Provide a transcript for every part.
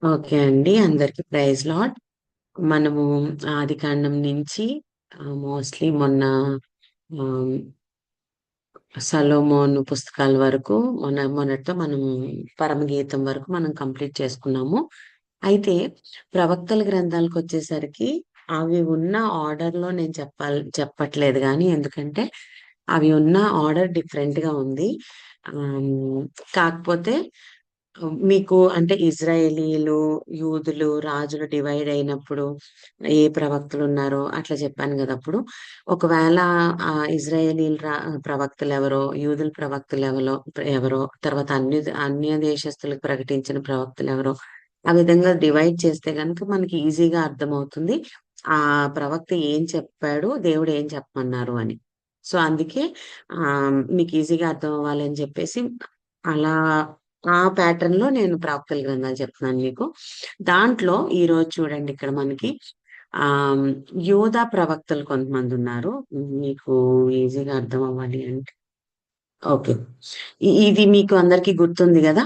Okay అండి. అందరికి praise lord. మనము ఆదికాండం నుంచి మోస్ట్లీ మొన్న ఆహ్, సొలొమోను పుస్తకాల వరకు మొన్నటితో మనం పరమగీతం వరకు మనం కంప్లీట్ చేసుకున్నాము. అయితే ప్రవక్తల గ్రంథాలకొచ్చేసరికి అవి ఉన్న ఆర్డర్‌లో నేను చెప్పట్లేదు గానీ, ఎందుకంటే అవి ఉన్న ఆర్డర్ డిఫరెంట్‌గా ఉంది. ఆహ్, కాకపోతే మీకు అంటే ఇజ్రాయేలీలు, యూదులు, రాజులు డివైడ్ అయినప్పుడు ఏ ప్రవక్తలున్నారో అట్లా చెప్పాను గదా! అప్పుడు. ఒకవేళ ఇజ్రాయేలీలు ప్రవక్తలెవరో, యూదుల ప్రవక్తలెవరో, తర్వాత అన్య దేశస్తులకు ప్రకటించిన ప్రవక్తలెవరో, ఆ విధంగా డివైడ్ చేస్తే గనుక మనకి ఈజీగా అర్థమవుతుంది. ఆ ప్రవక్త ఏం చెప్పాడు, దేవుడు ఏం చెప్పమన్నారు అని. సో, అందుకే మీకు ఈజీగా అర్థం అవ్వాలని జెప్పేసి అలా ఆ ప్యాటర్న్‌లో నేను ప్రవక్తల గ్రంథాలు చెప్తున్నాను మీకు. దాంట్లో ఈరోజు చూడండి ఇక్కడ మనకి ఆహ్, యోధా ప్రవక్తలు కొంతమందున్నారు. మీకు ఈజీగా అర్థం అవ్వాలి అంటే ఓకే. ఇది మీకు అందరికి గుర్తుంది గదా!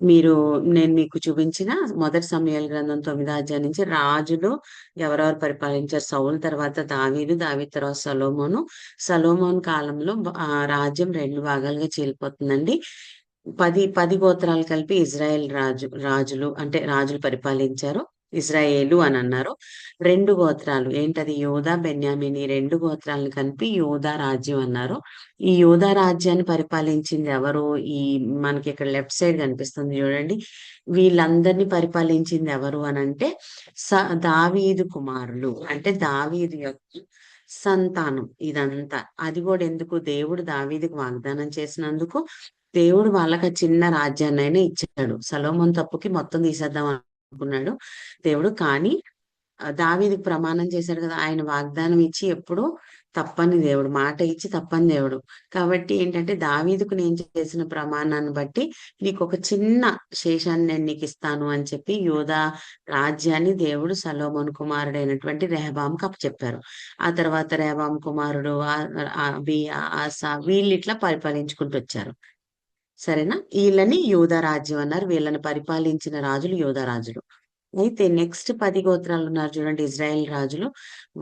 మీరు నేను మీకు చూపించిన మొదటి సమూయేలు గ్రంథం 9వ అధ్యాయం నుంచి రాజులు ఎవరెవరు పరిపాలించారు. సౌలు తర్వాత దావీదు, దావీదు తర్వాత సొలొమోను. సొలొమోను కాలంలో రాజ్యం 2 భాగాలుగా చీలిపోతుందండి. 10 గోత్రాలు కలిపి ఇజ్రాయెల్ రాజులు అంటే రాజులు పరిపాలించారు. ఇజ్రాయేలు అనన్నారు. 2 గోత్రాలు ఏంటది యోధా, బెన్యామీన్ ఈ 2 గోత్రాలను కలిపి యోధా రాజ్యం అన్నారు. ఈ యోధా రాజ్యాన్ని పరిపాలించింది ఎవరు? ఈ మనకిక్కడ లెఫ్ట్ సైడ్ కనిపిస్తుంది చూడండి. వీళ్ళందరిని పరిపాలించింది ఎవరు అనంటే స దావీదు కుమారులు. అంటే దావీదు యొక్క సంతానం ఇదంతా. అది గూడా ఎందుకు? దేవుడు దావీదుకు వాగ్దానం చేసినందుకు దేవుడు వాళ్ళకి ఆ చిన్న రాజ్యాన్నైనా ఇచ్చాడు. సొలొమోను తప్పుకి మొత్తం తీసేద్దాం అనుకున్నాడు దేవుడు. కానీ దావీదుకు ప్రమాణం చేశాడు కదా! ఆయన వాగ్దానం ఇచ్చి ఎప్పుడూ తప్పని దేవుడు. మాట ఇచ్చి తప్పని దేవుడు. కాబట్టి ఏంటంటే దావీదుకు నేను చేసిన ప్రమాణాన్ని బట్టి నీకొక చిన్న శేషాన్ని నేను నీకిస్తాను అని చెప్పి యూదా రాజ్యాన్ని దేవుడు సొలొమోను కుమారుడైనటువంటి రెహబాముకు అప్పచెప్పారు. ఆ తర్వాత రెహబాము కుమారుడు అబీయా, ఆసా వీళ్ళిట్లా పరిపాలించుకుంటూ వచ్చారు. సరేనా? ఈళ్ళని యూదా రాజ్యం అన్నారు. వీళ్ళని పరిపాలించిన రాజులు యూదా రాజులు. అయితే నెక్స్ట్ 10 గోత్రాలున్నారు చూడండి ఇజ్రాయెల్ రాజులు.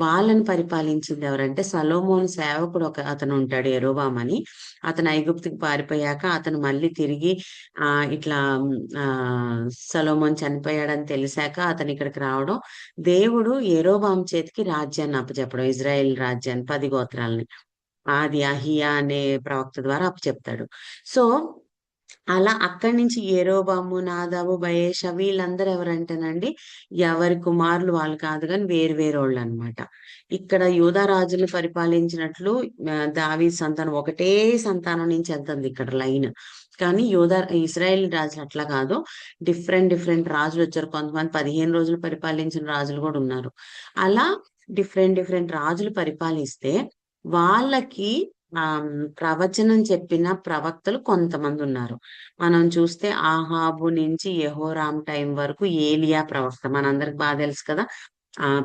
వాళ్ళని పరిపాలించింది ఎవరంటే సొలొమోను సేవకుడు అతనుంటాడు యరొబాము అని. అతను ఐగుప్తుకి పారిపోయాక అతను మళ్ళీ తిరిగి ఇట్లా సొలొమోను చనిపోయాడని తెలిసాక అతను ఇక్కడికి రావడం. దేవుడు యరొబాము చేతికి రాజ్యాన్ని అప్పచెప్పడం. ఇజ్రాయెల్ రాజ్యాన్ని 10 గోత్రాలని. అది అహియా అనే ప్రవక్త ద్వారా అప్పచెప్తాడు. సో అలా అక్కడి నుంచి యరొబాము, నాదాబు, బయెషా వీళ్ళందరూ ఎవరంటేనండి, ఎవరి కుమారులు వాళ్ళు కాదు గానీ వేరు వేరోళ్ళనమాట. ఇక్కడ యూదా రాజులు పరిపాలించినట్లు దావీదు సంతానం ఒకటే సంతానం నుంచి ఎళ్తుంది ఇక్కడ లైన్. కానీ ఇశ్రాయేల్ రాజులు అట్లా కాదు. డిఫరెంట్ డిఫరెంట్ రాజులొచ్చారు. కొంతమంది 15 రోజులు పరిపాలించిన రాజులు గూడా ఉన్నారు. అలా డిఫరెంట్ డిఫరెంట్ రాజులు పరిపాలిస్తే వాళ్ళకి ప్రవచనం చెప్పిన ప్రవక్తలు కొంతమందున్నారు. మనం చూస్తే ఆహాబు నుంచి యెహోరాం టైం వరకు ఏలియా ప్రవక్త. మనందరికి తెలుసు కదా!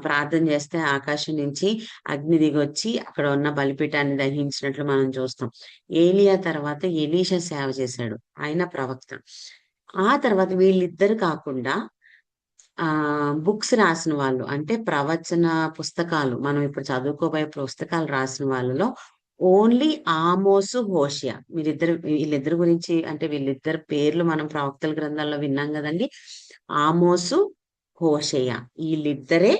ప్రార్థన చేస్తే ఆకాశం నుంచి అగ్ని దిగొచ్చి అక్కడ ఉన్న బలిపీఠాన్ని దహించినట్లు మనం చూస్తాం. ఏలియా తర్వాత ఎలీషా సేవ చేశాడు. ఆయన ప్రవక్త. ఆ తర్వాత వీళ్ళిద్దరు కాకుండా బుక్స్ రాసిన వాళ్ళు అంటే ప్రవచన పుస్తకాలు మనం ఇప్పుడు చదువుకోబోయే పుస్తకాలు రాసిన వాళ్ళలో ఓన్లీ ఆమోసు, హోషియా వీళ్ళిద్దరి గురించి అంటే వీళ్ళిద్దరి పేర్లు మనం ప్రవక్తల గ్రంథాల్లో విన్నాం గదండీ! ఆమోసు, హోషేయ ఈళ్ళిద్దరే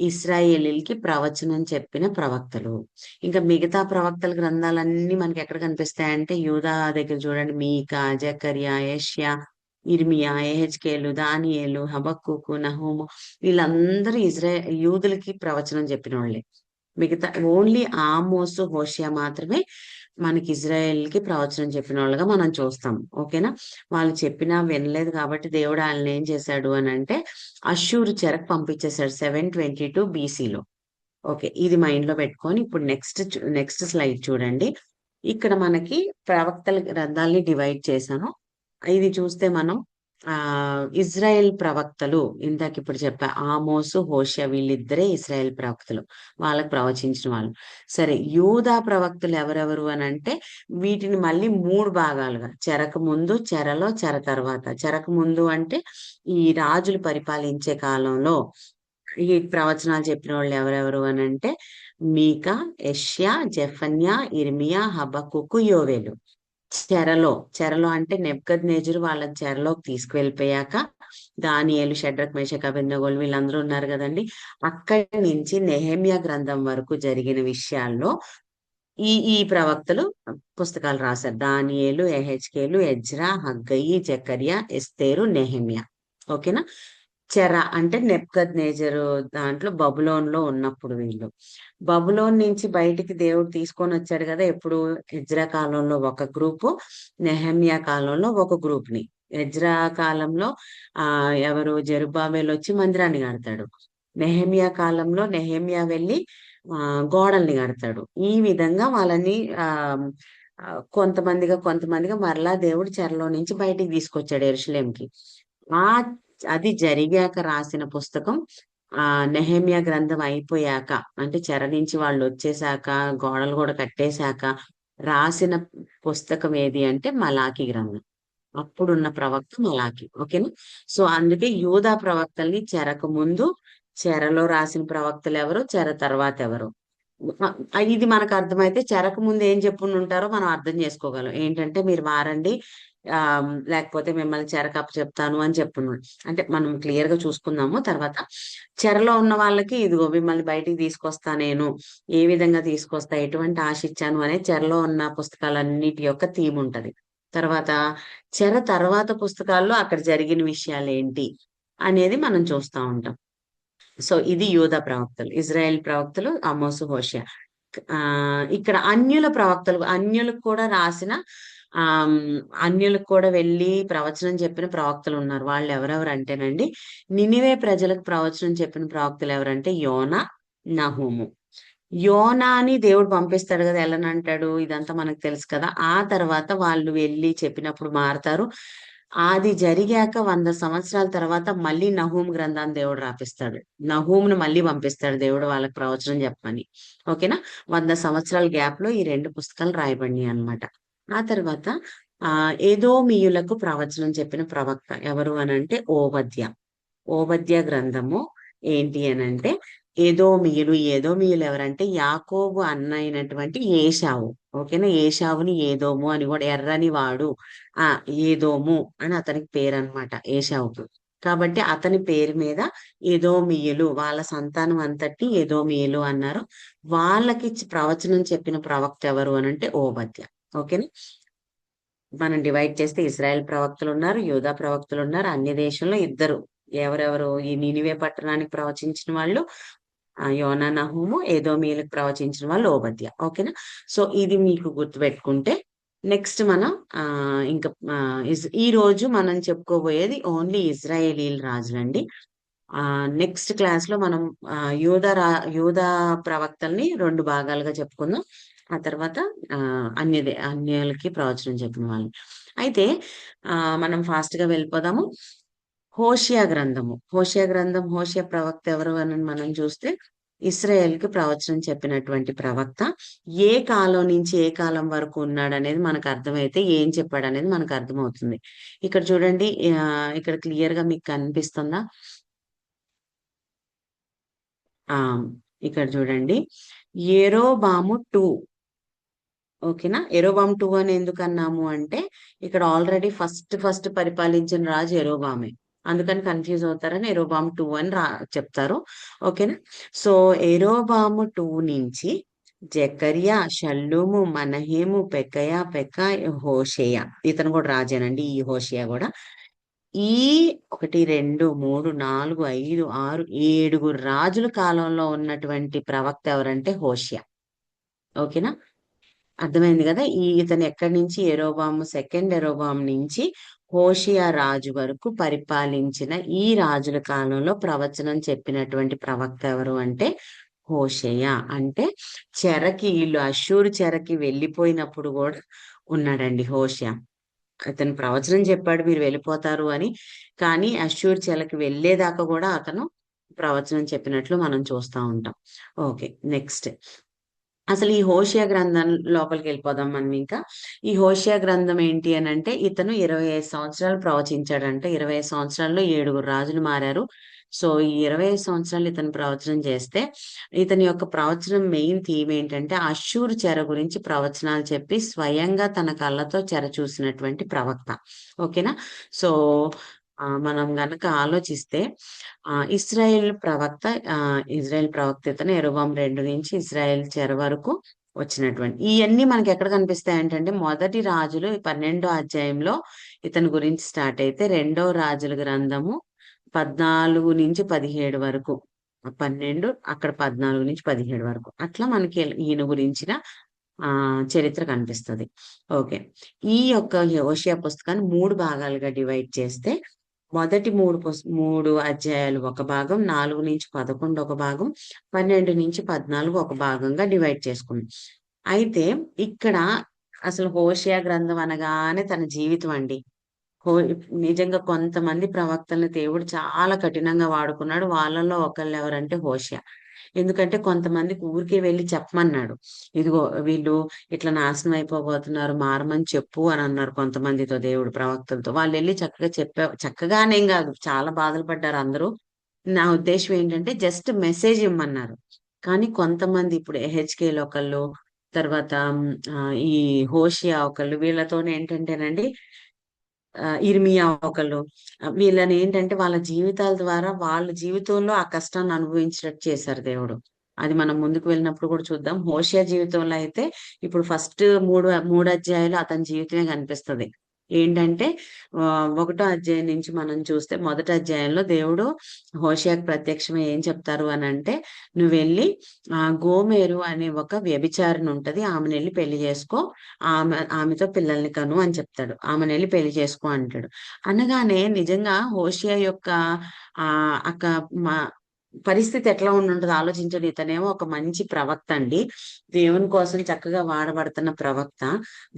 ఇశ్రాయేలీయులకి ప్రవచనం చెప్పిన ప్రవక్తలు. ఇంకా మిగతా ప్రవక్తల గ్రంథాలన్నీ మనకెక్కడ కనిపిస్తాయంటే యూదా దగ్గర చూడండి మీకా, జకర్యా, యెషయా, ఇర్మియా, యెహెజ్కేలు, దానియేలు, హబక్కూకు, నహూము వీళ్ళందరూ యూదులకి ప్రవచనం చెప్పినోళ్ళే. మిగతా ఓన్లీ ఆమోసు, హోషేయ మాత్రమే మనకి ఇజ్రాయెల్‌కి ప్రవచనం చెప్పినోళ్ళుగా మనం చూస్తాం. ఓకేనా? వాళ్ళు చెప్పినా వినలేదు కాబట్టి దేవుడు ఆళ్ళనేం చేశాడు అనంటే అష్షూరు చెరకు పంపించేసాడు 722 బీసీలో. ఓకే. ఇది మైండ్‌లో పెట్టుకొని ఇప్పుడు నెక్స్ట్ స్లైడ్ చూడండి. ఇక్కడ మనకి ప్రవక్తల గ్రంథాల్ని డివైడ్ చేశాను. ఇది చూస్తే మనం ఆ ఇజ్రాయెల్ ప్రవక్తలు, ఇందాక ఇప్పుడు చెప్పా, ఆమోసు హోషేయ వీళ్ళిద్దరే ఇజ్రాయెల్ ప్రవక్తలు, వాళ్ళకి ప్రవచించిన వాళ్ళు. సరే, యూదా ప్రవక్తలు ఎవరెవరు అని అంటే వీటిని మళ్ళీ మూడు భాగాలుగా, చెరకు ముందు, చెరలో, చెర తర్వాత. చెరకు ముందు అంటే ఈ రాజులు పరిపాలించే కాలంలో ఈ ప్రవచనాలు చెప్పిన వాళ్ళు ఎవరెవరు అని అంటే మీకా, యెషయా, జెఫన్యా, ఇర్మియా, హబక్కుకు, యోవేలు. చెరలో అంటే నెబుకద్నెజరు వాళ్ళని చెరలోకి తీసుకువెళ్ళిపోయాక దానియేలు, షడ్రక్, మేషక్, అబేద్నెగోలు వీళ్ళందరూ ఉన్నారు కదండి. అక్కడి నుంచి నెహెమ్యా గ్రంథం వరకు జరిగిన విషయాల్లో ఈ ప్రవక్తలు పుస్తకాలు రాశారు. దానియేలు, ఎహెచ్కేలు, ఎజ్రా, హగ్గయి, జకర్యా, ఎస్తేరు, నెహెమ్యా. ఓకేనా. చెర అంటే నెబుకద్నెజరు దాంట్లో బబులోన్ లో ఉన్నప్పుడు వీళ్ళు బబులోన్ నుంచి బయటికి దేవుడు తీసుకొని వచ్చాడు కదా. ఎప్పుడు ఎజ్రా కాలంలో ఒక గ్రూపు, నెహమ్యా కాలంలో ఒక గ్రూప్ ని. ఎజ్రా కాలంలో ఆ ఎవరు జెరుబ్బాబెల్ వచ్చి మందిరాన్ని కడతాడు. నెహమ్యా కాలంలో నెహమ్యా వెళ్ళి ఆ గోడల్ని కడతాడు. ఈ విధంగా వాళ్ళని ఆ ఆ, కొంతమందిగా మరలా దేవుడు చెరలో నుంచి బయటికి తీసుకొచ్చాడు యెరూషలేంకి. ఆ అది జరిగాక రాసిన పుస్తకం ఆ నెహెమ్యా గ్రంథం అయిపోయాక, అంటే చెర నుంచి వాళ్ళు వచ్చేసాక, గోడలు కూడా కట్టేశాక రాసిన పుస్తకం ఏది అంటే మలాకి గ్రంథం. అప్పుడున్న ప్రవక్త మలాకి. ఓకేనా. సో అందుకే యూదా ప్రవక్తల్ని చెరకు ముందు, చెరలో రాసిన ప్రవక్తలు ఎవరు, చెర తర్వాత ఎవరు, ఇది మనకు అర్థమైతే చెరకు ముందు ఏం చెప్పుండి ఉంటారో మనం అర్థం చేసుకోగలం. ఏంటంటే మీరు మారండి, ఆ లేకపోతే మిమ్మల్ని చెరకప్ప చెప్తాను అని చెప్పున్నాడు. అంటే మనం క్లియర్ గా చూసుకుందాము తర్వాత. చెరలో ఉన్న వాళ్ళకి ఇదిగో మిమ్మల్ని బయటికి తీసుకొస్తా నేను, ఏ విధంగా తీసుకొస్తా, ఎటువంటి ఆశ ఇచ్చాను అనే చెరలో ఉన్న పుస్తకాలన్నిటి యొక్క థీమ్ ఉంటది. తర్వాత చెర తర్వాత పుస్తకాల్లో అక్కడ జరిగిన విషయాలు ఏంటి అనేది మనం చూస్తా ఉంటాం. సో ఇది యూదా ప్రవక్తలు, ఇజ్రాయెల్ ప్రవక్తలు ఆమోసు, హోషేయ. ఆ ఇక్కడ అన్యుల ప్రవక్తలు, అన్యులకు కూడా రాసిన ఆ అన్యులకు కూడా వెళ్ళి ప్రవచనం చెప్పిన ప్రవక్తలు ఉన్నారు. వాళ్ళు ఎవరెవరు అంటేనండి, నినివే ప్రజలకు ప్రవచనం చెప్పిన ప్రవక్తలు ఎవరంటే యోనా, నహూము. యోనాని దేవుడు పంపిస్తాడు కదా, ఎలానంటాడు ఇదంతా మనకు తెలుసు కదా. ఆ తర్వాత వాళ్ళు వెళ్ళి చెప్పినప్పుడు మారతారు. అది జరిగాక 100 సంవత్సరాల తర్వాత మళ్ళీ నహూం గ్రంథాన్ని దేవుడు రాపిస్తాడు. నహూమును మళ్ళీ పంపిస్తాడు దేవుడు వాళ్ళకి ప్రవచనం చెప్పమని. ఓకేనా. 100 సంవత్సరాల గ్యాప్ లో ఈ రెండు పుస్తకాలు రాయబడినాయి అన్నమాట. ఆ తర్వాత ఏదోమీయులకు ప్రవచనం చెప్పిన ప్రవక్త ఎవరు అనంటే ఓబద్య. ఓబద్య గ్రంథము ఏంటి అనంటే ఏదోమీయులు ఎవరంటే యాకోబు అన్న అయినటువంటి ఏశావు. ఓకేనా. ఏశావుని ఏదోము అని కూడా, ఎర్రని వాడు ఆ ఏదోము అని అతనికి పేరు అనమాట ఏశావుకు. కాబట్టి అతని పేరు మీద ఏదోమీయులు, వాళ్ళ సంతానం అంతటి ఏదోమీయులు అన్నారు. వాళ్ళకి ప్రవచనం చెప్పిన ప్రవక్త ఎవరు అనంటే ఓబద్య. ఓకేనా. మనం డివైడ్ చేస్తే ఇజ్రాయెల్ ప్రవక్తలు ఉన్నారు, యూదా ప్రవక్తలు ఉన్నారు. అన్య దేశంలో ఇద్దరు, ఎవరెవరు, ఈ నినివే పట్టణానికి ప్రవచించిన వాళ్ళు యోనా, నహూము. ఏదోమీయులకు ప్రవచించిన వాళ్ళు ఓబద్య. ఓకేనా. సో ఇది మీకు గుర్తుపెట్టుకుంటే నెక్స్ట్ మనం ఆ ఇంకా ఈ రోజు మనం చెప్పుకోబోయేది ఓన్లీ ఇజ్రాయేలీల రాజులండి. ఆ నెక్స్ట్ క్లాస్ లో మనం ఆ యూదా ప్రవక్తల్ని రెండు భాగాలుగా చెప్పుకుందాం. ఆ తర్వాత ఆ అన్యులకి ప్రవచనం చెప్పిన వాళ్ళు. అయితే ఆ మనం ఫాస్ట్ గా వెళ్ళిపోదాము. హోషేయ ప్రవక్త ఎవరు అని మనం చూస్తే ఇస్రాయేల్ కి ప్రవచనం చెప్పినటువంటి ప్రవక్త. ఏ కాలం నుంచి ఏ కాలం వరకు ఉన్నాడు అనేది మనకు అర్థమైతే ఏం చెప్పాడు అనేది మనకు అర్థమవుతుంది. ఇక్కడ చూడండి, ఇక్కడ క్లియర్ గా మీకు కనిపిస్తుందా. ఆ ఇక్కడ చూడండి, యెరోబాము 2. ఓకేనా. యెరోబాము 2 అని ఎందుకు అన్నాము అంటే ఇక్కడ ఆల్రెడీ ఫస్ట్ పరిపాలించిన రాజు యెరోబామే. అందుకని కన్ఫ్యూజ్ అవుతారని యెరోబాము 2 అని చెప్తారు. ఓకేనా. సో యెరోబాము 2 నుంచి జకర్యా, షల్లూము, మనహేము, పెక్క, హోషేయ. ఇతను కూడా రాజేనండి, ఈ హోషేయ కూడా. ఈ 1, 2, 3, 4, 5, 6, 7 రాజుల కాలంలో ఉన్నటువంటి ప్రవక్త ఎవరంటే హోషేయ. ఓకేనా. అర్థమైంది కదా. ఇతను ఎక్కడి నుంచి, సెకండ్ ఎరోబాము నుంచి హోషియా రాజు వరకు పరిపాలించిన ఈ రాజుల కాలంలో ప్రవచనం చెప్పినటువంటి ప్రవక్త ఎవరు అంటే హోషేయ. అంటే వీళ్ళు అష్షూరు చెరకి వెళ్ళిపోయినప్పుడు కూడా ఉన్నాడండి హోషేయ. అతను ప్రవచనం చెప్పాడు మీరు వెళ్ళిపోతారు అని. కానీ అష్షూర్ చెరకి వెళ్ళేదాకా కూడా అతను ప్రవచనం చెప్పినట్లు మనం చూస్తా ఉంటాం. ఓకే. నెక్స్ట్ అసలు ఈ హోషేయ గ్రంథం లోపలికి వెళ్ళిపోదాం మనం ఇంకా. ఈ హోషేయ గ్రంథం ఏంటి అని అంటే ఇతను 25 సంవత్సరాలు ప్రవచించాడంట. 25 సంవత్సరాల్లో 7 రాజులు మారారు. సో ఈ 25 సంవత్సరాలు ఇతను ప్రవచనం చేస్తే ఇతని యొక్క ప్రవచనం మెయిన్ థీమ్ ఏంటంటే అష్షూరు చెర గురించి ప్రవచనాలు చెప్పి స్వయంగా తన కళ్ళతో చెర చూసినటువంటి ప్రవక్త. ఓకేనా. సో మనం గనక ఆలోచిస్తే ఇజ్రాయెల్ ప్రవక్త ఇతను యెరొబాము 2 నుంచి ఇజ్రాయెల్ చెర వరకు వచ్చినటువంటి ఇవన్నీ మనకి ఎక్కడ కనిపిస్తాయి అంటే మొదటి రాజులు 12వ అధ్యాయంలో ఇతని గురించి స్టార్ట్ అయితే రెండో రాజుల గ్రంథము 14 నుంచి 17 వరకు 12 అక్కడ 14 నుంచి 17 వరకు అట్లా మనకి ఈయన గురించిన చరిత్ర కనిపిస్తుంది. ఓకే. ఈ యొక్క హోషేయ పుస్తకాన్ని 3 భాగాలుగా డివైడ్ చేస్తే మొదటి 3 అధ్యాయాలు ఒక భాగం, 4-11 ఒక భాగం, 12-14 ఒక భాగంగా డివైడ్ చేసుకున్నాం. అయితే ఇక్కడ అసలు హోషేయ గ్రంథం అనగానే తన జీవితం అండి. హో నిజంగా కొంతమంది ప్రవక్తల్ని దేవుడు చాలా కఠినంగా వాడుకున్నాడు. వాళ్ళలో ఒకళ్ళు ఎవరంటే హోషేయ. ఎందుకంటే కొంతమందికి ఊరికే వెళ్లి చెప్పమన్నాడు. ఇదిగో వీళ్ళు ఇట్లా నాశనం అయిపోబోతున్నారు మారమని చెప్పు అని అన్నారు కొంతమందితో దేవుడు ప్రవక్తలతో. వాళ్ళు వెళ్ళి చక్కగా చక్కగానేం కాదు చాలా బాధలు పడ్డారు అందరూ. నా ఉద్దేశం ఏంటంటే జస్ట్ మెసేజ్ ఇమ్మన్నారు. కానీ కొంతమంది ఇప్పుడు హెచ్కేలు ఒకళ్ళు, తర్వాత ఈ హోషియా ఒకళ్ళు వీళ్ళతోనే ఏంటంటేనండి ఇర్మియా ఒకళ్ళు వీళ్ళని ఏంటంటే వాళ్ళ జీవితాల ద్వారా వాళ్ళ జీవితంలో ఆ కష్టాన్ని అనుభవించినట్టు చేశారు దేవుడు. అది మనం ముందుకు వెళ్ళినప్పుడు కూడా చూద్దాం. హోషేయ జీవితంలో అయితే ఇప్పుడు ఫస్ట్ మూడు అధ్యాయాలు అతని జీవితమే కనిపిస్తది. ఏంటంటే 1వ అధ్యాయం నుంచి మనం చూస్తే మొదటి అధ్యాయంలో దేవుడు హోషేయకు ప్రత్యక్షమై ఏం చెప్తారు అని అంటే నువ్వు వెళ్ళి గోమేరు అనే ఒక వ్యభిచారిణి ఉంటది ఆమెనెళ్ళి పెళ్లి చేసుకో, ఆమెతో పిల్లల్ని కను అని చెప్తాడు. ఆమెనెళ్ళి పెళ్లి చేసుకో అంటాడు. అనగానే నిజంగా హోషేయ యొక్క అక్క మా పరిస్థితి ఎట్లా ఉండుంటదో ఆలోచించండి. ఇతనేమో ఒక మంచి ప్రవక్త అండి. దేవుని కోసం చక్కగా వాడబడుతున్న ప్రవక్త.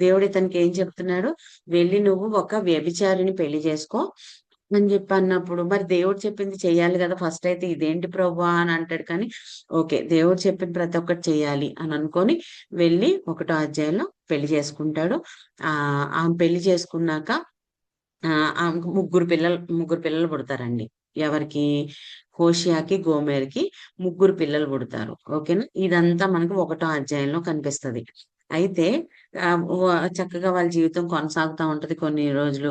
దేవుడు ఇతనికి ఏం చెప్తున్నాడు, వెళ్ళి నువ్వు ఒక వ్యభిచారిని పెళ్లి చేసుకో అని చెప్పి అన్నప్పుడు మరి దేవుడు చెప్పింది చెయ్యాలి కదా. ఫస్ట్ అయితే ఇదేంటి ప్రభువా అని అంటాడు. కానీ ఓకే దేవుడు చెప్పిన ప్రతి ఒక్కటి చెయ్యాలి అని అనుకొని వెళ్ళి 1వ అధ్యాయంలో పెళ్లి చేసుకుంటాడు. ఆమె పెళ్లి చేసుకున్నాక ఆమెకు ముగ్గురు పిల్లలు పుడతారండి. ఎవరికి? హోషేయకి, గోమెరుకి ముగ్గురు పిల్లలు పుడతారు. ఓకేనా. ఇదంతా మనకు 1వ అధ్యాయంలో కనిపిస్తది. అయితే చక్కగా వాళ్ళ జీవితం కొనసాగుతా ఉంటది కొన్ని రోజులు.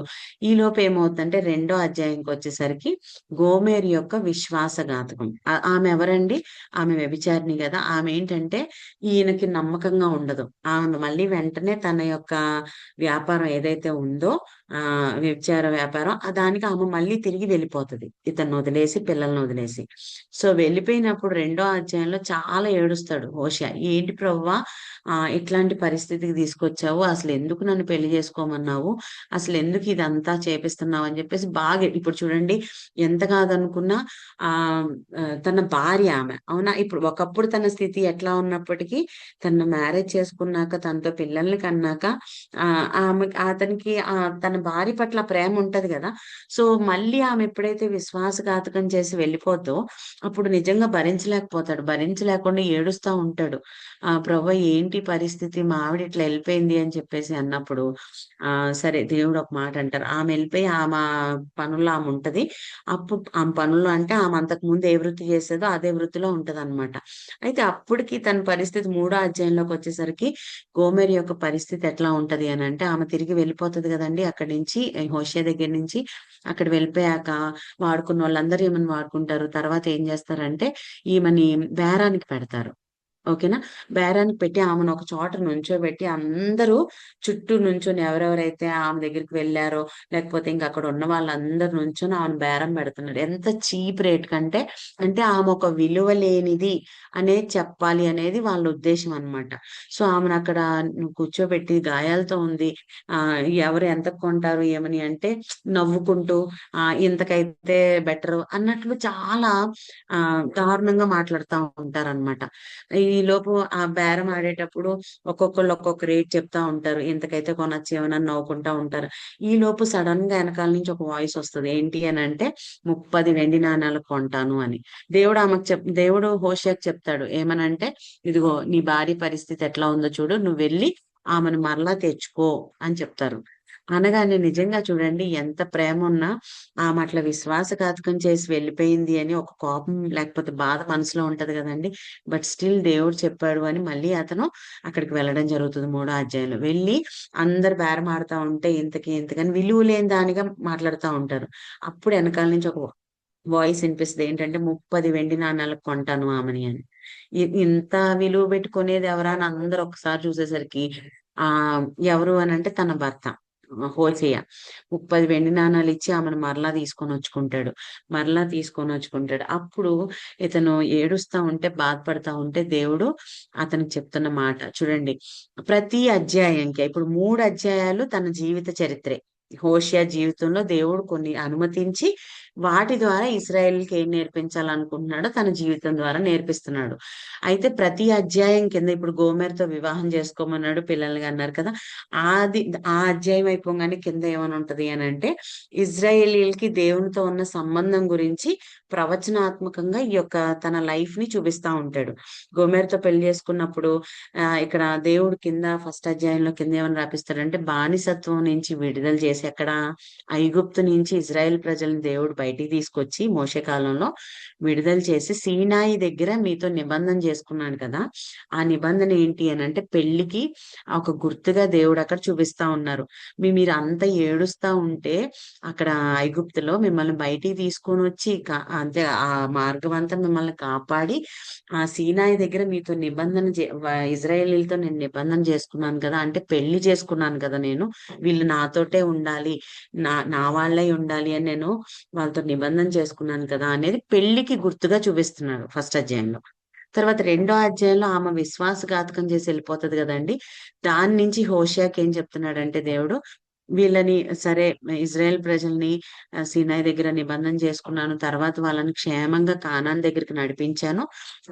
ఈలోపు ఏమవుతుందంటే 2వ అధ్యాయంకి వచ్చేసరికి గోమెరు యొక్క విశ్వాసఘాతకం. ఆమె ఎవరండి? ఆమె వ్యభిచారిణి కదా. ఆమె ఏంటంటే ఈయనకి నమ్మకంగా ఉండదు. ఆమె మళ్ళీ వెంటనే తన యొక్క వ్యాపారం ఏదైతే ఉందో వ్యభిచార వ్యాపారం దానికి ఆమె మళ్ళీ తిరిగి వెళ్ళిపోతది. ఇతన్ని వదిలేసి పిల్లల్ని వదిలేసి. సో వెళ్ళిపోయినప్పుడు 2వ అధ్యాయంలో చాలా ఏడుస్తాడు హోషేయ. ఏంటి ప్రభువా ఇట్లాంటి పరిస్థితికి తీసుకొచ్చావు, అసలు ఎందుకు నన్ను పెళ్లి చేసుకోమన్నావు, అసలు ఎందుకు ఇదంతా చేపిస్తున్నావు అని చెప్పేసి బాగా ఇప్పుడు చూడండి ఎంత కాదనుకున్నా ఆ తన భార్య ఆమె అవునా. ఇప్పుడు ఒకప్పుడు తన స్థితి ఎట్లా ఉన్నప్పటికీ తన మ్యారేజ్ చేసుకున్నాక తనతో పిల్లల్ని కన్నాక అతనికి తన భార్య పట్ల ప్రేమ ఉంటది కదా. సో మళ్ళీ ఆమె ఎప్పుడైతే విశ్వాసఘాతకం చేసి వెళ్ళిపోద్దో అప్పుడు నిజంగా భరించలేకపోతాడు. భరించలేకుండా ఏడుస్తా ఉంటాడు. ప్రభు ఏంటి పరిస్థితి, మా ఆవిడ ఇట్లా వెళ్ళిపోయింది అని చెప్పేసి అన్నప్పుడు సరే దేవుడు ఒక మాట అంటారు. ఆమె వెళ్ళిపోయి ఆమె పనుల్లో ఆమె ఉంటది. అప్పుడు ఆమె పనుల్లో అంటే ఆమె అంతకు ముందు ఏ వృత్తి చేసేదో అదే వృత్తిలో ఉంటది అనమాట. అయితే అప్పటికి తన పరిస్థితి 3వ అధ్యాయంలోకి వచ్చేసరికి గోమెరు యొక్క పరిస్థితి ఎట్లా ఉంటది అని అంటే ఆమె తిరిగి వెళ్ళిపోతది కదండి అక్కడి నుంచి, హోషేయ దగ్గర నుంచి. అక్కడ వెళ్ళిపోయాక వాడుకున్న వాళ్ళందరూ ఈమెను వాడుకుంటారు. తర్వాత ఏం చేస్తారంటే ఈమెని బేరానికి పెడతారు. ఓకేనా. బేరానికి పెట్టి ఆమెను ఒక చోట నుంచోబెట్టి అందరూ చుట్టూ నుంచొని ఎవరెవరైతే ఆమె దగ్గరికి వెళ్ళారో లేకపోతే ఇంకా అక్కడ ఉన్న వాళ్ళందరూ నుంచొని ఆమెను బేరం పెడుతున్నారు. ఎంత చీప్ రేట్ కంటే అంటే ఆమె ఒక విలువ లేనిది అనేది చెప్పాలి అనేది వాళ్ళ ఉద్దేశం అన్నమాట. సో ఆమెను అక్కడ కూర్చోబెట్టి గాయాలతో ఉంది. ఎవరు ఎంత కొంటారు ఏమని అంటే నవ్వుకుంటూ ఇంతకైతే బెటర్ అన్నట్లు చాలా దారుణంగా మాట్లాడుతూ ఉంటారన్నమాట. ఈ లోపు ఆ బేరం ఆడేటప్పుడు ఒక్కొక్కళ్ళు ఒక్కొక్క రేట్ చెప్తా ఉంటారు. ఇంతకైతే కొనొచ్చు ఏమోనని నవ్వుకుంటా ఉంటారు. ఈ లోపు సడన్ గా వెనకాల నుంచి ఒక వాయిస్ వస్తది. ఏంటి అని అంటే 30 వెండి నాణాలకు కొంటాను అని. దేవుడు హోషేయకు చెప్తాడు. ఏమనంటే ఇదిగో నీ భార్య పరిస్థితి ఎట్లా ఉందో చూడు. నువ్వు వెళ్ళి ఆమెను మరలా తెచ్చుకో అని చెప్తారు. అనగానే నిజంగా చూడండి ఎంత ప్రేమ ఉన్నా ఆమె అట్లా విశ్వాసఘాతకం చేసి వెళ్ళిపోయింది అని ఒక కోపం లేకపోతే బాధ మనసులో ఉంటది కదండి. బట్ స్టిల్ దేవుడు చెప్పాడు అని మళ్ళీ అతను అక్కడికి వెళ్ళడం జరుగుతుంది 3వ అధ్యాయంలో. వెళ్ళి అందరు బేరం ఆడుతా ఉంటే ఇంతకి ఇంతకని విలువ లేని దానిగా మాట్లాడుతా ఉంటారు. అప్పుడు వెనకాల నుంచి ఒక వాయిస్ వినిపిస్తుంది. ఏంటంటే 30 వెండి నాణాలకు కొంటాను ఆమెని అని. ఇంత విలువ పెట్టుకునేది ఎవరా అని అందరు ఒకసారి చూసేసరికి ఆ ఎవరు అని అంటే తన భర్త హోషేయ 30 వెండి నాణాలు ఇచ్చి ఆమెను మరలా తీసుకొని వచ్చుకుంటాడు. అప్పుడు ఇతను ఏడుస్తా ఉంటే బాధపడతా ఉంటే దేవుడు అతనికి చెప్తున్న మాట చూడండి. ప్రతి అధ్యాయంకి ఇప్పుడు 3 అధ్యాయాలు తన జీవిత చరిత్రే. హోషేయ జీవితంలో దేవుడు కొన్ని అనుమతించి వాటి ద్వారా ఇశ్రాయేలుకి ఏం నేర్పించాలనుకుంటున్నాడో తన జీవితం ద్వారా నేర్పిస్తున్నాడు. అయితే ప్రతి అధ్యాయం కింద ఇప్పుడు గోమెర్తో వివాహం చేసుకోమన్నాడు, పిల్లల్ని అన్నారు కదా. ఆది ఆ అధ్యాయం అయిపోగానే కింద ఏమని ఉంటది అని అంటే ఇజ్రాయేలీలకి దేవునితో ఉన్న సంబంధం గురించి ప్రవచనాత్మకంగా ఈ యొక్క తన లైఫ్ ని చూపిస్తా ఉంటాడు. గోమెర్తో పెళ్లి చేసుకున్నప్పుడు ఇక్కడ దేవుడు కింద ఫస్ట్ అధ్యాయంలో కింద ఏమని రాపిస్తాడంటే బానిసత్వం నుంచి విడుదల చేసి అక్కడ ఐగుప్తు నుంచి ఇజ్రాయెల్ ప్రజల్ని దేవుడు బయటికి తీసుకొచ్చి మోషే కాలంలో విడుదల చేసి సీనాయి దగ్గర మీతో నిబంధన చేసుకున్నాను కదా. ఆ నిబంధన ఏంటి అని అంటే పెళ్లికి ఒక గుర్తుగా దేవుడు అక్కడ చూపిస్తా ఉన్నారు. మీరు అంత ఏడుస్తా ఉంటే అక్కడ ఐగుప్తులో మిమ్మల్ని బయటికి తీసుకొని వచ్చి అంతే ఆ మార్గం అంతా మిమ్మల్ని కాపాడి ఆ సీనాయి దగ్గర మీతో ఇజ్రాయేలీలతో నేను నిబంధన చేసుకున్నాను కదా. అంటే పెళ్లి చేసుకున్నాను కదా నేను. వీళ్ళు నాతోటే ఉండాలి, నా వాళ్ళై ఉండాలి అని నేను వాళ్ళతో నిబంధన చేసుకున్నాను కదా అనేది పెళ్లికి గుర్తుగా చూపిస్తున్నాడు ఫస్ట్ అధ్యాయంలో. తర్వాత 2వ అధ్యాయంలో ఆమె విశ్వాసఘాతకం చేసి వెళ్ళిపోతది కదండి. దాని నుంచి హోషేయకి ఏం చెప్తున్నాడంటే దేవుడు వీళ్ళని సరే ఇజ్రాయెల్ ప్రజల్ని సీనాయి దగ్గర నిబంధన చేసుకున్నాను. తర్వాత వాళ్ళని క్షేమంగా కానాన్ దగ్గరికి నడిపించాను.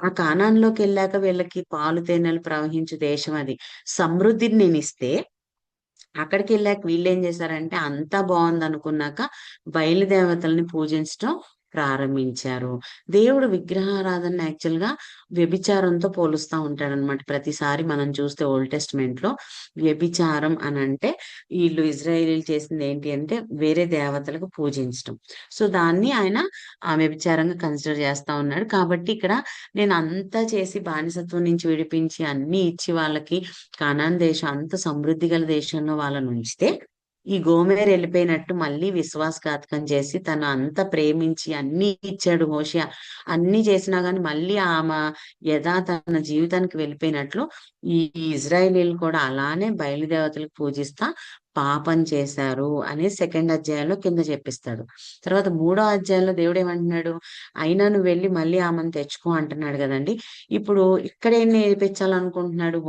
ఆ కానాన్లోకి వెళ్ళాక వీళ్ళకి పాలు తేనెలు ప్రవహించు దేశం అది సమృద్ధిని నేను ఇస్తే అక్కడికి వెళ్ళాక వీళ్ళేం చేశారంటే అంతా బాగుంది అనుకున్నాక బయలుదేవతల్ని పూజించడం ప్రారంభించారు. దేవుడు విగ్రహారాధన యాక్చువల్ గా వ్యభిచారంతో పోలుస్తా ఉంటాడనమాట. ప్రతిసారి మనం చూస్తే ఓల్డ్ టెస్ట్మెంట్ లో వ్యభిచారం అని అంటే వీళ్ళు ఇజ్రాయేలీలు చేసింది ఏంటి అంటే వేరే దేవతలకు పూజించడం. సో దాన్ని ఆయన ఆ వ్యభిచారంగా కన్సిడర్ చేస్తా ఉన్నాడు. కాబట్టి ఇక్కడ నేను అంతా చేసి బానిసత్వం నుంచి విడిపించి అన్ని ఇచ్చి వాళ్ళకి కానాన్ దేశం అంత సమృద్ధి గల దేశంలో వాళ్ళని ఉంచితే ఈ గోమెర్ వెళ్ళిపోయినట్టు మళ్ళీ విశ్వాసఘాతకం చేసి తను అంత ప్రేమించి అన్ని ఇచ్చాడు హోషేయ. అన్ని చేసినా గాని మళ్ళీ ఆమె తన జీవితానికి వెళ్ళిపోయినట్లు ఈ ఇజ్రాయేలీలు కూడా అలానే బయలుదేవతలకు పూజిస్తా పాపం చేశారు అని 2వ అధ్యాయంలో కింద చెప్పిస్తాడు. తర్వాత 3వ అధ్యాయంలో దేవుడు ఏమంటున్నాడు, అయినా నువ్వు వెళ్ళి మళ్ళీ ఆమెను తెచ్చుకో అంటున్నాడు కదండి. ఇప్పుడు ఇక్కడ ఏం నేర్పించాలనుకుంటున్నాడు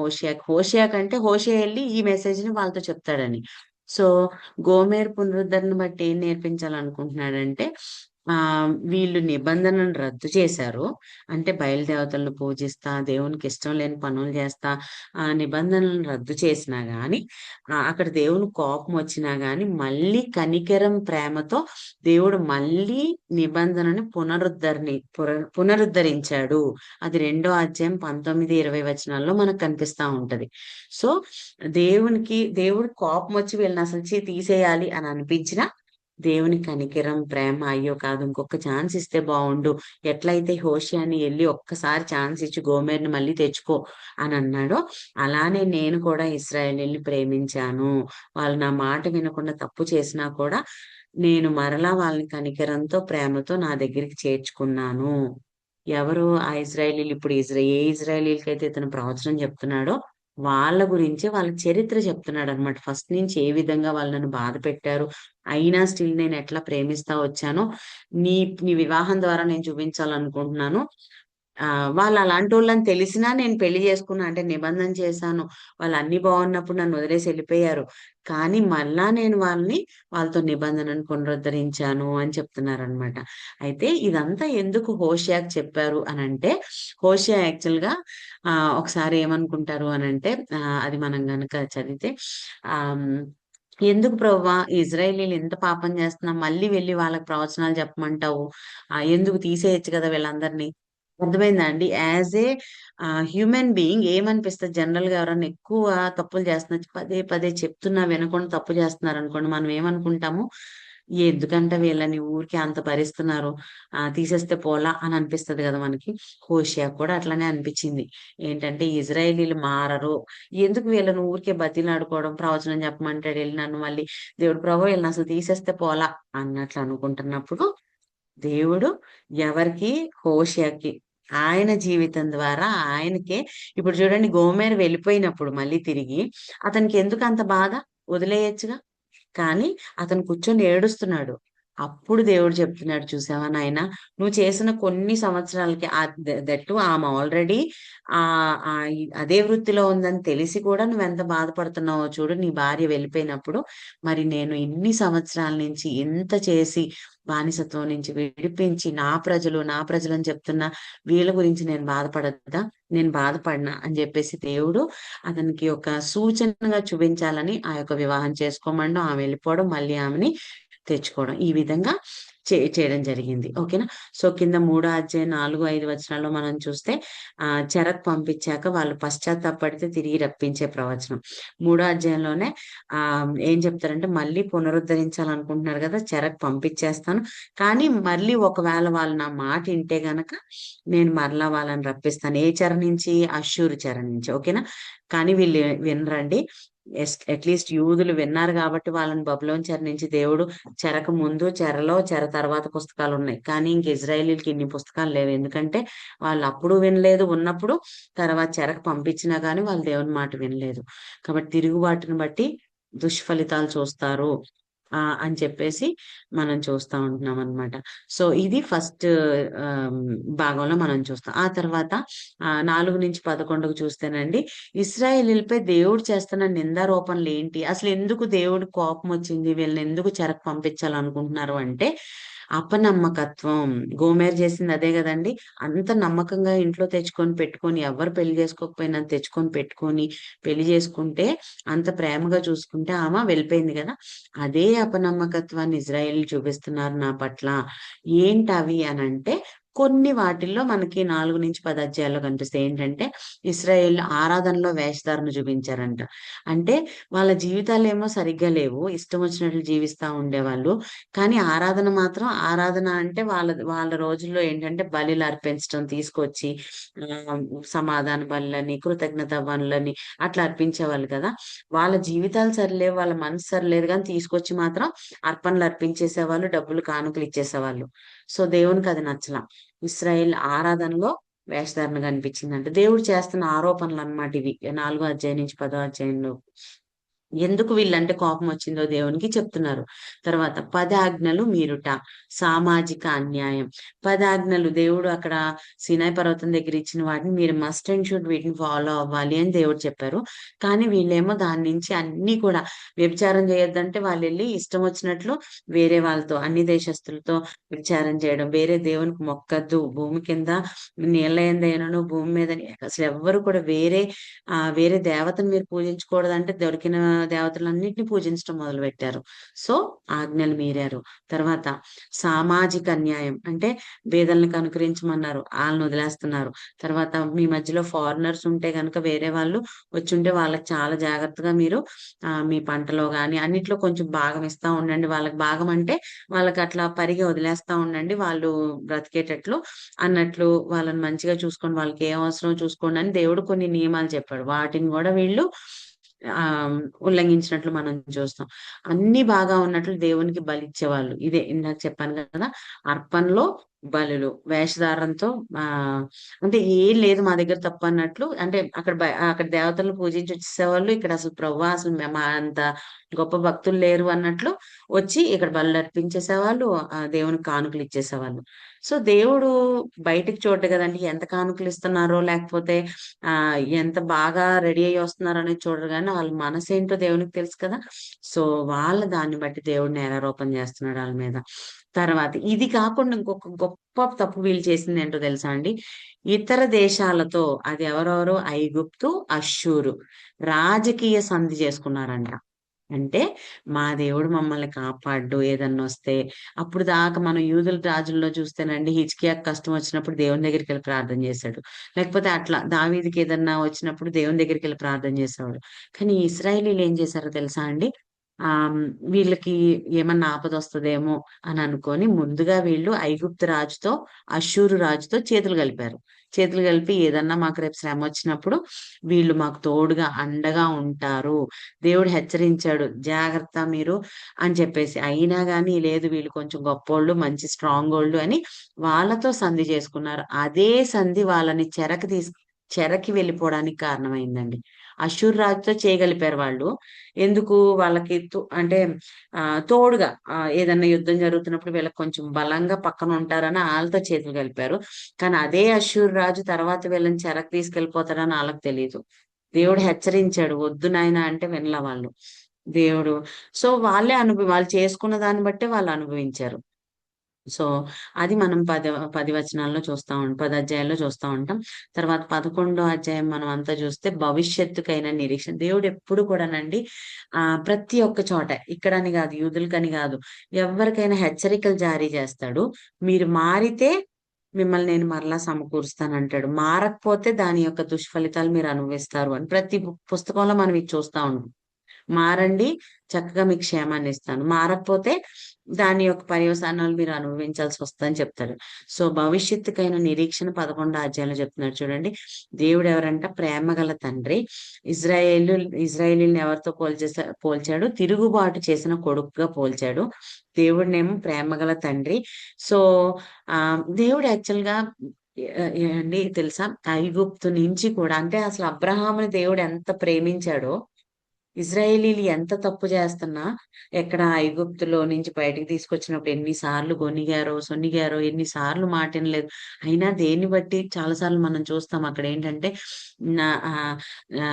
హోషేయ కంటే హోషేయ వెళ్ళి ఈ మెసేజ్ ని వాళ్ళతో చెప్తాడని. సో గోమెర్ పునరుద్ధరణ బట్టి ఏం నేర్పించాలనుకుంటున్నాడంటే వీళ్ళు నిబంధనను రద్దు చేశారు. అంటే బయలుదేవతలను పూజిస్తా దేవునికి ఇష్టం లేని పనులు చేస్తా ఆ నిబంధనలను రద్దు చేసినా గాని అక్కడ దేవుని కోపం వచ్చినా గాని మళ్ళీ కనికరం ప్రేమతో దేవుడు మళ్ళీ నిబంధనని పునరుద్ధరించాడు. అది 2వ అధ్యాయం 19-20 వచనాల్లో మనకు కనిపిస్తా ఉంటది. సో దేవుడు కోపం వచ్చి వీళ్ళని అసలు తీసేయాలి అని అనిపించినా దేవుని కనికరం ప్రేమ అయ్యో కాదు ఇంకొక ఛాన్స్ ఇస్తే బాగుండు. ఎట్లయితే హోషేయని వెళ్ళి ఒక్కసారి ఛాన్స్ ఇచ్చి గోమెర్ని మళ్ళీ తెచ్చుకో అని అన్నాడో అలానే నేను కూడా ఇశ్రాయేలీని ప్రేమించాను. వాళ్ళు నా మాట వినకుండా తప్పు చేసినా కూడా నేను మరలా వాళ్ళని కనికరంతో ప్రేమతో నా దగ్గరికి చేర్చుకున్నాను. ఎవరు ఆ ఇజ్రాయేలీలు ఇప్పుడు ఏ ఇజ్రాయేలీలకైతే ఇతను ప్రవచనం చెప్తున్నాడో వాళ్ళ గురించి వాళ్ళ చరిత్ర చెప్తున్నాడు అనమాట. ఫస్ట్ నుంచి ఏ విధంగా వాళ్ళు నన్ను బాధ పెట్టారు, అయినా స్టిల్ నేను ఎట్లా ప్రేమిస్తా వచ్చానో నీ నీ వివాహం ద్వారా నేను చూపించాలనుకుంటున్నాను. వాళ్ళు అలాంటోళ్ళని తెలిసినా నేను పెళ్లి చేసుకున్నా అంటే నిబంధన చేశాను. వాళ్ళు అన్ని బాగున్నప్పుడు నన్ను వదిలేసి వెళ్ళిపోయారు. కానీ మళ్ళా నేను వాళ్ళతో నిబంధనను పునరుద్ధరించాను అని చెప్తున్నారనమాట. అయితే ఇదంతా ఎందుకు హోషేయకి చెప్పారు అనంటే, హోషేయ యాక్చువల్ గా ఒకసారి ఏమనుకుంటారు అనంటే, అది మనం గనక చదివితే ఆ ఎందుకు ప్రభువా ఇజ్రాయేలీలు ఇంత పాపం చేస్తున్నా మళ్ళీ వెళ్ళి వాళ్ళకి ప్రవచనాలు చెప్పమంటావు? ఎందుకు తీసేయొచ్చు కదా వీళ్ళందరినీ? అర్థమైందా అండి? యాజ్ ఏ హ్యూమన్ బీయింగ్ ఏమనిపిస్తది జనరల్ గా ఎవరన్నా ఎక్కువ తప్పులు చేస్తున్నా పదే పదే చెప్తున్నా వినకుండా తప్పు చేస్తున్నారనుకోండి, మనం ఏమనుకుంటాము? ఎందుకంటే వీళ్ళని ఊరికే అంత భరిస్తున్నారు. తీసేస్తే పోలా అని అనిపిస్తది కదా మనకి. హోషేయకి కూడా అట్లనే అనిపించింది. ఏంటంటే ఇజ్రాయేలీలు మారరు. ఎందుకు వీళ్ళని ఊరికే బతిమిలాడుకోవడం, ప్రవచనం చెప్పమంటాడు ఎళ్లి నన్ను మళ్ళీ దేవుడు ప్రభు వీళ్ళని అసలు తీసేస్తే పోలా అన్నట్లు అనుకుంటున్నప్పుడు, దేవుడు ఎవరికి హోషేయకి ఆయన జీవితం ద్వారా ఆయనకే ఇప్పుడు చూడండి గోమెర వెళ్ళిపోయినప్పుడు మళ్ళీ తిరిగి అతనికి ఎందుకు అంత బాధ? వదిలేయొచ్చుగా. కానీ అతను కూర్చొని ఏడుస్తున్నాడు. అప్పుడు దేవుడు చెప్తున్నాడు చూసావా నాయనా, నువ్వు చేసిన కొన్ని సంవత్సరాలకి దట్టు ఆమె ఆల్రెడీ అదే వృత్తిలో ఉందని తెలిసి కూడా నువ్వెంత బాధపడుతున్నావో చూడు నీ భార్య వెళ్ళిపోయినప్పుడు. మరి నేను ఇన్ని సంవత్సరాల నుంచి ఎంత చేసి బానిసత్వం నుంచి విడిపించి నా ప్రజలు అని చెప్తున్నా వీళ్ళ గురించి నేను బాధపడద్దా? నేను బాధపడినా అని చెప్పేసి దేవుడు అతనికి ఒక సూచనగా చూపించాలని ఆ యొక్క వివాహం చేసుకోమడం, ఆమె వెళ్ళిపోవడం, మళ్ళీ ఆమెని తెచ్చుకోవడం. ఈ విధంగా చేయడం జరిగింది. ఓకేనా? సో కింద 3 అధ్యాయం 4, 5 వచనాల్లో మనం చూస్తే చెరకు పంపించాక వాళ్ళు పశ్చాత్తాపడితే తిరిగి రప్పించే ప్రవచనం. 3 అధ్యాయంలోనే ఏం చెప్తారంటే మళ్ళీ పునరుద్ధరించాలనుకుంటున్నారు కదా! చెరకు పంపించేస్తాను. కానీ మళ్ళీ ఒకవేళ వాళ్ళు నా మాట ఇంటే గనక నేను మరలా వాళ్ళని రప్పిస్తాను. ఏ చెర నుంచి? అష్షూరు చెర నుంచి. ఓకేనా? కానీ వీళ్ళు వినరండి. అట్లీస్ట్ యూదులు విన్నారు కాబట్టి వాళ్ళని బబులోను చెర నుంచి దేవుడు చెరకు ముందు, చెర తర్వాత పుస్తకాలు ఉన్నాయి. కానీ ఇంక ఇజ్రాయేలీలకి ఇన్ని పుస్తకాలు లేవు. ఎందుకంటే వాళ్ళు అప్పుడు వినలేదు ఉన్నప్పుడు, తర్వాత చెరకు పంపించినా గానీ వాళ్ళు దేవుని మాట వినలేదు. కాబట్టి తిరుగుబాటును బట్టి దుష్ఫలితాలు చూస్తారు అని చెప్పేసి మనం చూస్తా ఉంటున్నాం అనమాట. సో ఇది ఫస్ట్ భాగంలో మనం చూస్తాం. ఆ తర్వాత 4-11 చూస్తేనండి ఇశ్రాయేలీయులపై దేవుడు చేస్తున్న నిందారోపణలు ఏంటి? అసలు ఎందుకు దేవుడు కోపం వచ్చింది? వీళ్ళని ఎందుకు చెరకు పంపించాలనుకుంటున్నారు అంటే అపనమ్మకత్వం. గోమెర చేసింది అదే గదండీ! అంత నమ్మకంగా ఇంట్లో తెచ్చుకొని పెట్టుకొని ఎవ్వరు పెళ్లి చేసుకోకపోయినా తెచ్చుకొని పెట్టుకొని పెళ్లి చేసుకుంటే అంత ప్రేమగా చూసుకుంటే ఆమె వెళ్ళిపోయింది గదా! అదే అపనమ్మకత్వాన్ని ఇజ్రాయేలీలు చూపిస్తున్నారు నా పట్ల. ఏంటవి అనంటే కొన్ని వాటిల్లో మనకి 4-10 అధ్యాయాల్లో కనిపిస్తాయి. ఏంటంటే ఇశ్రాయేల్ ఆరాధనలో వేషధారణ చూపించారంట. అంటే వాళ్ళ జీవితాలేమో సరిగ్గా లేవు. ఇష్టం వచ్చినట్లు జీవిస్తా ఉండేవాళ్ళు. కానీ ఆరాధన అంటే వాళ్ళ రోజుల్లో ఏంటంటే బలులు అర్పించడం తీసుకొచ్చి సమాధాన బలులని, కృతజ్ఞత బలులని అట్లా అర్పించేవాళ్ళు కదా! వాళ్ళ జీవితాలు సరిలేవు, వాళ్ళ మనసు సరిలేదు గానీ తీసుకొచ్చి మాత్రం అర్పణలు అర్పించేసేవాళ్ళు, డబ్బులు కానుకలు ఇచ్చేసేవాళ్ళు. సో దేవునికి అది నచ్చల. ఇశ్రాయేల్ ఆరాధనలో వేషధారణ కనిపించిందంట. దేవుడు చేస్తున్న ఆరోపణలన్నమాట ఇవి. 4 అధ్యాయం నుంచి 10 అధ్యాయంలో. ఎందుకు వీళ్ళంటే కోపం వచ్చిందో దేవునికి చెప్తున్నారు. తర్వాత 10 ఆజ్ఞలు మీరుట, సామాజిక అన్యాయం. 10 ఆజ్ఞలు దేవుడు అక్కడ సీనాయి పర్వతం దగ్గర ఇచ్చిన వాటిని మీరు మస్ట్ అండ్ షుడ్ వీటిని ఫాలో అవ్వాలి అని దేవుడు చెప్పారు. కానీ వీళ్ళేమో దాని నుంచి అన్నీ కూడా వ్యభిచారం చేయొద్దంటే వాళ్ళెళ్ళి ఇష్టం వచ్చినట్లు వేరే వాళ్ళతో, అన్ని దేశస్తులతో వ్యభిచారం చేయడం, వేరే దేవునికి మొక్కద్దు, భూమి కింద నీళ్ళ యందైనను భూమి మీద అసలు ఎవ్వరు కూడా వేరే దేవతను మీరు పూజించకూడదంటే దొరికిన దేవతలన్నిటిని పూజించడం మొదలుపెట్టారు. సో ఆజ్ఞలు మీరారు. తర్వాత సామాజిక అన్యాయం అంటే బీదల్ని కనుకరించమన్నారు. ఆళ్ళని వదిలేస్తున్నారు. తర్వాత మీ మధ్యలో ఫారినర్స్ ఉంటే గనక వేరే వాళ్ళు వచ్చుంటే వాళ్ళకి చాలా జాగ్రత్తగా మీరు మీ పంటలో గాని అన్నిట్లో కొంచెం భాగం ఇస్తా ఉండండి. వాళ్ళకి భాగం అంటే వాళ్ళకి అట్లా పరిగి వదిలేస్తా ఉండండి. వాళ్ళు బ్రతికేటట్లు అన్నట్లు వాళ్ళని మంచిగా చూసుకోండి. వాళ్ళకి ఏం అవసరమో చూసుకోండి అని దేవుడు కొన్ని నియమాలు చెప్పాడు. వాటిని గూడా వీళ్ళు ఉల్లంఘించినట్లు మనం చూస్తాం. అన్ని బాగా ఉన్నట్లు దేవునికి బలిచ్చేవాళ్ళు. ఇదే ఇందాక చెప్పాను కదా! అర్పణలో బలులు వేషధారంతో ఆ అంటే ఏం లేదు మా దగ్గర తప్పు అన్నట్లు, అంటే అక్కడ దేవతలను పూజించి వచ్చేసేవాళ్ళు, ఇక్కడ అసలు ప్రవ్వా అసలు మా అంత గొప్ప భక్తులు లేరు అన్నట్లు వచ్చి ఇక్కడ బలులు అర్పించేసేవాళ్ళు, ఆ దేవునికి కానుకలు ఇచ్చేసేవాళ్ళు. సో దేవుడు బయటికి చూడడు కదండి, ఎంత కానుకలు ఇస్తున్నారో లేకపోతే ఆ ఎంత బాగా రెడీ అయ్యి వస్తున్నారో అనేది చూడరు, కానీ వాళ్ళ మనసు ఏంటో దేవునికి తెలుసు కదా. సో వాళ్ళ దాన్ని బట్టి దేవుడు నేరారోపణ చేస్తున్నాడు వాళ్ళ మీద. తర్వాత ఇది కాకుండా ఇంకొక గొప్ప తప్పు వీళ్ళు చేసింది ఏంటో తెలుసా అండి? ఇతర దేశాలతో, అది ఎవరెవరో ఐగుప్తు, అష్షూరు రాజకీయ సంధి చేసుకున్నారంట. అంటే మా దేవుడు మమ్మల్ని కాపాడు ఏదన్నా వస్తే. అప్పుడు దాకా మనం యూదుల రాజుల్లో చూస్తేనండి, హిజ్కియా కష్టం వచ్చినప్పుడు దేవుని దగ్గరికి వెళ్ళి ప్రార్థన చేశాడు. లేకపోతే అట్లా దావీదుకి ఏదన్నా వచ్చినప్పుడు దేవుని దగ్గరికి వెళ్ళి ప్రార్థన చేసేవాడు. కానీ ఇస్రాయేలీలు ఏం చేశారో తెలుసా అండి? ఆ వీళ్ళకి ఏమన్నా ఆపద వస్తుందేమో అని అనుకొని ముందుగా వీళ్ళు ఐగుప్తు రాజుతో, అష్షూరు రాజుతో చేతులు కలిపారు. చేతులు కలిపి ఏదన్నా మాకు రేపు శ్రమ వచ్చినప్పుడు వీళ్ళు మాకు తోడుగా అండగా ఉంటారు, దేవుడు హెచ్చరించాడు జాగ్రత్త మీరు అని చెప్పేసి. అయినా గానీ లేదు, వీళ్ళు కొంచెం గొప్పోళ్ళు, మంచి స్ట్రాంగ్ ఓల్డ్ అని వాళ్ళతో సంధి చేసుకున్నారు. అదే సంధి వాళ్ళని చెరకి వెళ్ళిపోవడానికి కారణమైందండి. అష్షూర్ రాజుతో చేయగలిపారు వాళ్ళు. ఎందుకు? వాళ్ళకి అంటే ఆ తోడుగా ఏదన్నా యుద్ధం జరుగుతున్నప్పుడు వీళ్ళకి కొంచెం బలంగా పక్కన ఉంటారని వాళ్ళతో చేతులు కలిపారు. కానీ అదే అష్షూర్ రాజు తర్వాత వీళ్ళని చెరకు తీసుకెళ్లిపోతారని వాళ్ళకి తెలియదు. దేవుడు హెచ్చరించాడు వద్దు నాయనా అంటే వినలా వాళ్ళు. దేవుడు సో వాళ్ళు చేసుకున్న దాన్ని బట్టే వాళ్ళు అనుభవించారు. సో అది మనం 10 వచనాల్లో చూస్తా ఉంటాం, 10 అధ్యాయాల్లో చూస్తా ఉంటాం. తర్వాత 11వ అధ్యాయం మనం అంతా చూస్తే భవిష్యత్తుకైన నిరీక్షణ. దేవుడు ఎప్పుడు కూడానండి ప్రతి ఒక్క చోట, ఇక్కడని కాదు, యూదులకని కాదు, ఎవరికైనా హెచ్చరికలు జారీ చేస్తాడు. మీరు మారితే మిమ్మల్ని నేను మరలా సమకూరుస్తానంటాడు. మారకపోతే దాని యొక్క దుష్ఫలితాలు మీరు అనుభవిస్తారు అని ప్రతి పుస్తకంలో మనం ఇది చూస్తా ఉంటాం. మారండి, చక్కగా మీకు క్షేమాన్ని ఇస్తాను. మారకపోతే దాని యొక్క పర్యవసానాలు మీరు అనుభవించాల్సి వస్తుందని చెప్తాడు. సో భవిష్యత్తుకైన నిరీక్షణ 11 అధ్యాయంలో చెప్తున్నాడు చూడండి. దేవుడు ఎవరంట? ప్రేమ గల తండ్రి. ఇజ్రాయేలీని ఎవరితో పోల్చాడు? తిరుగుబాటు చేసిన కొడుకుగా పోల్చాడు. దేవుడినేమో ప్రేమ గల తండ్రి. సో ఆ దేవుడు యాక్చువల్ గా అండి తెలుసా, ఐగుప్తు నుంచి కూడా, అంటే అసలు అబ్రహాముని దేవుడు ఎంత ప్రేమించాడో, ఇజ్రాయేలీలు ఎంత తప్పు చేస్తున్నా ఎక్కడ ఐగుప్తులో నుంచి బయటికి తీసుకొచ్చినప్పుడు ఎన్నిసార్లు గొనిగారో సొనిగారో, ఎన్నిసార్లు మాట వినలేదు. అయినా దేన్ని బట్టి చాలా సార్లు మనం చూస్తాం అక్కడ ఏంటంటే నా ఆ, ఆ,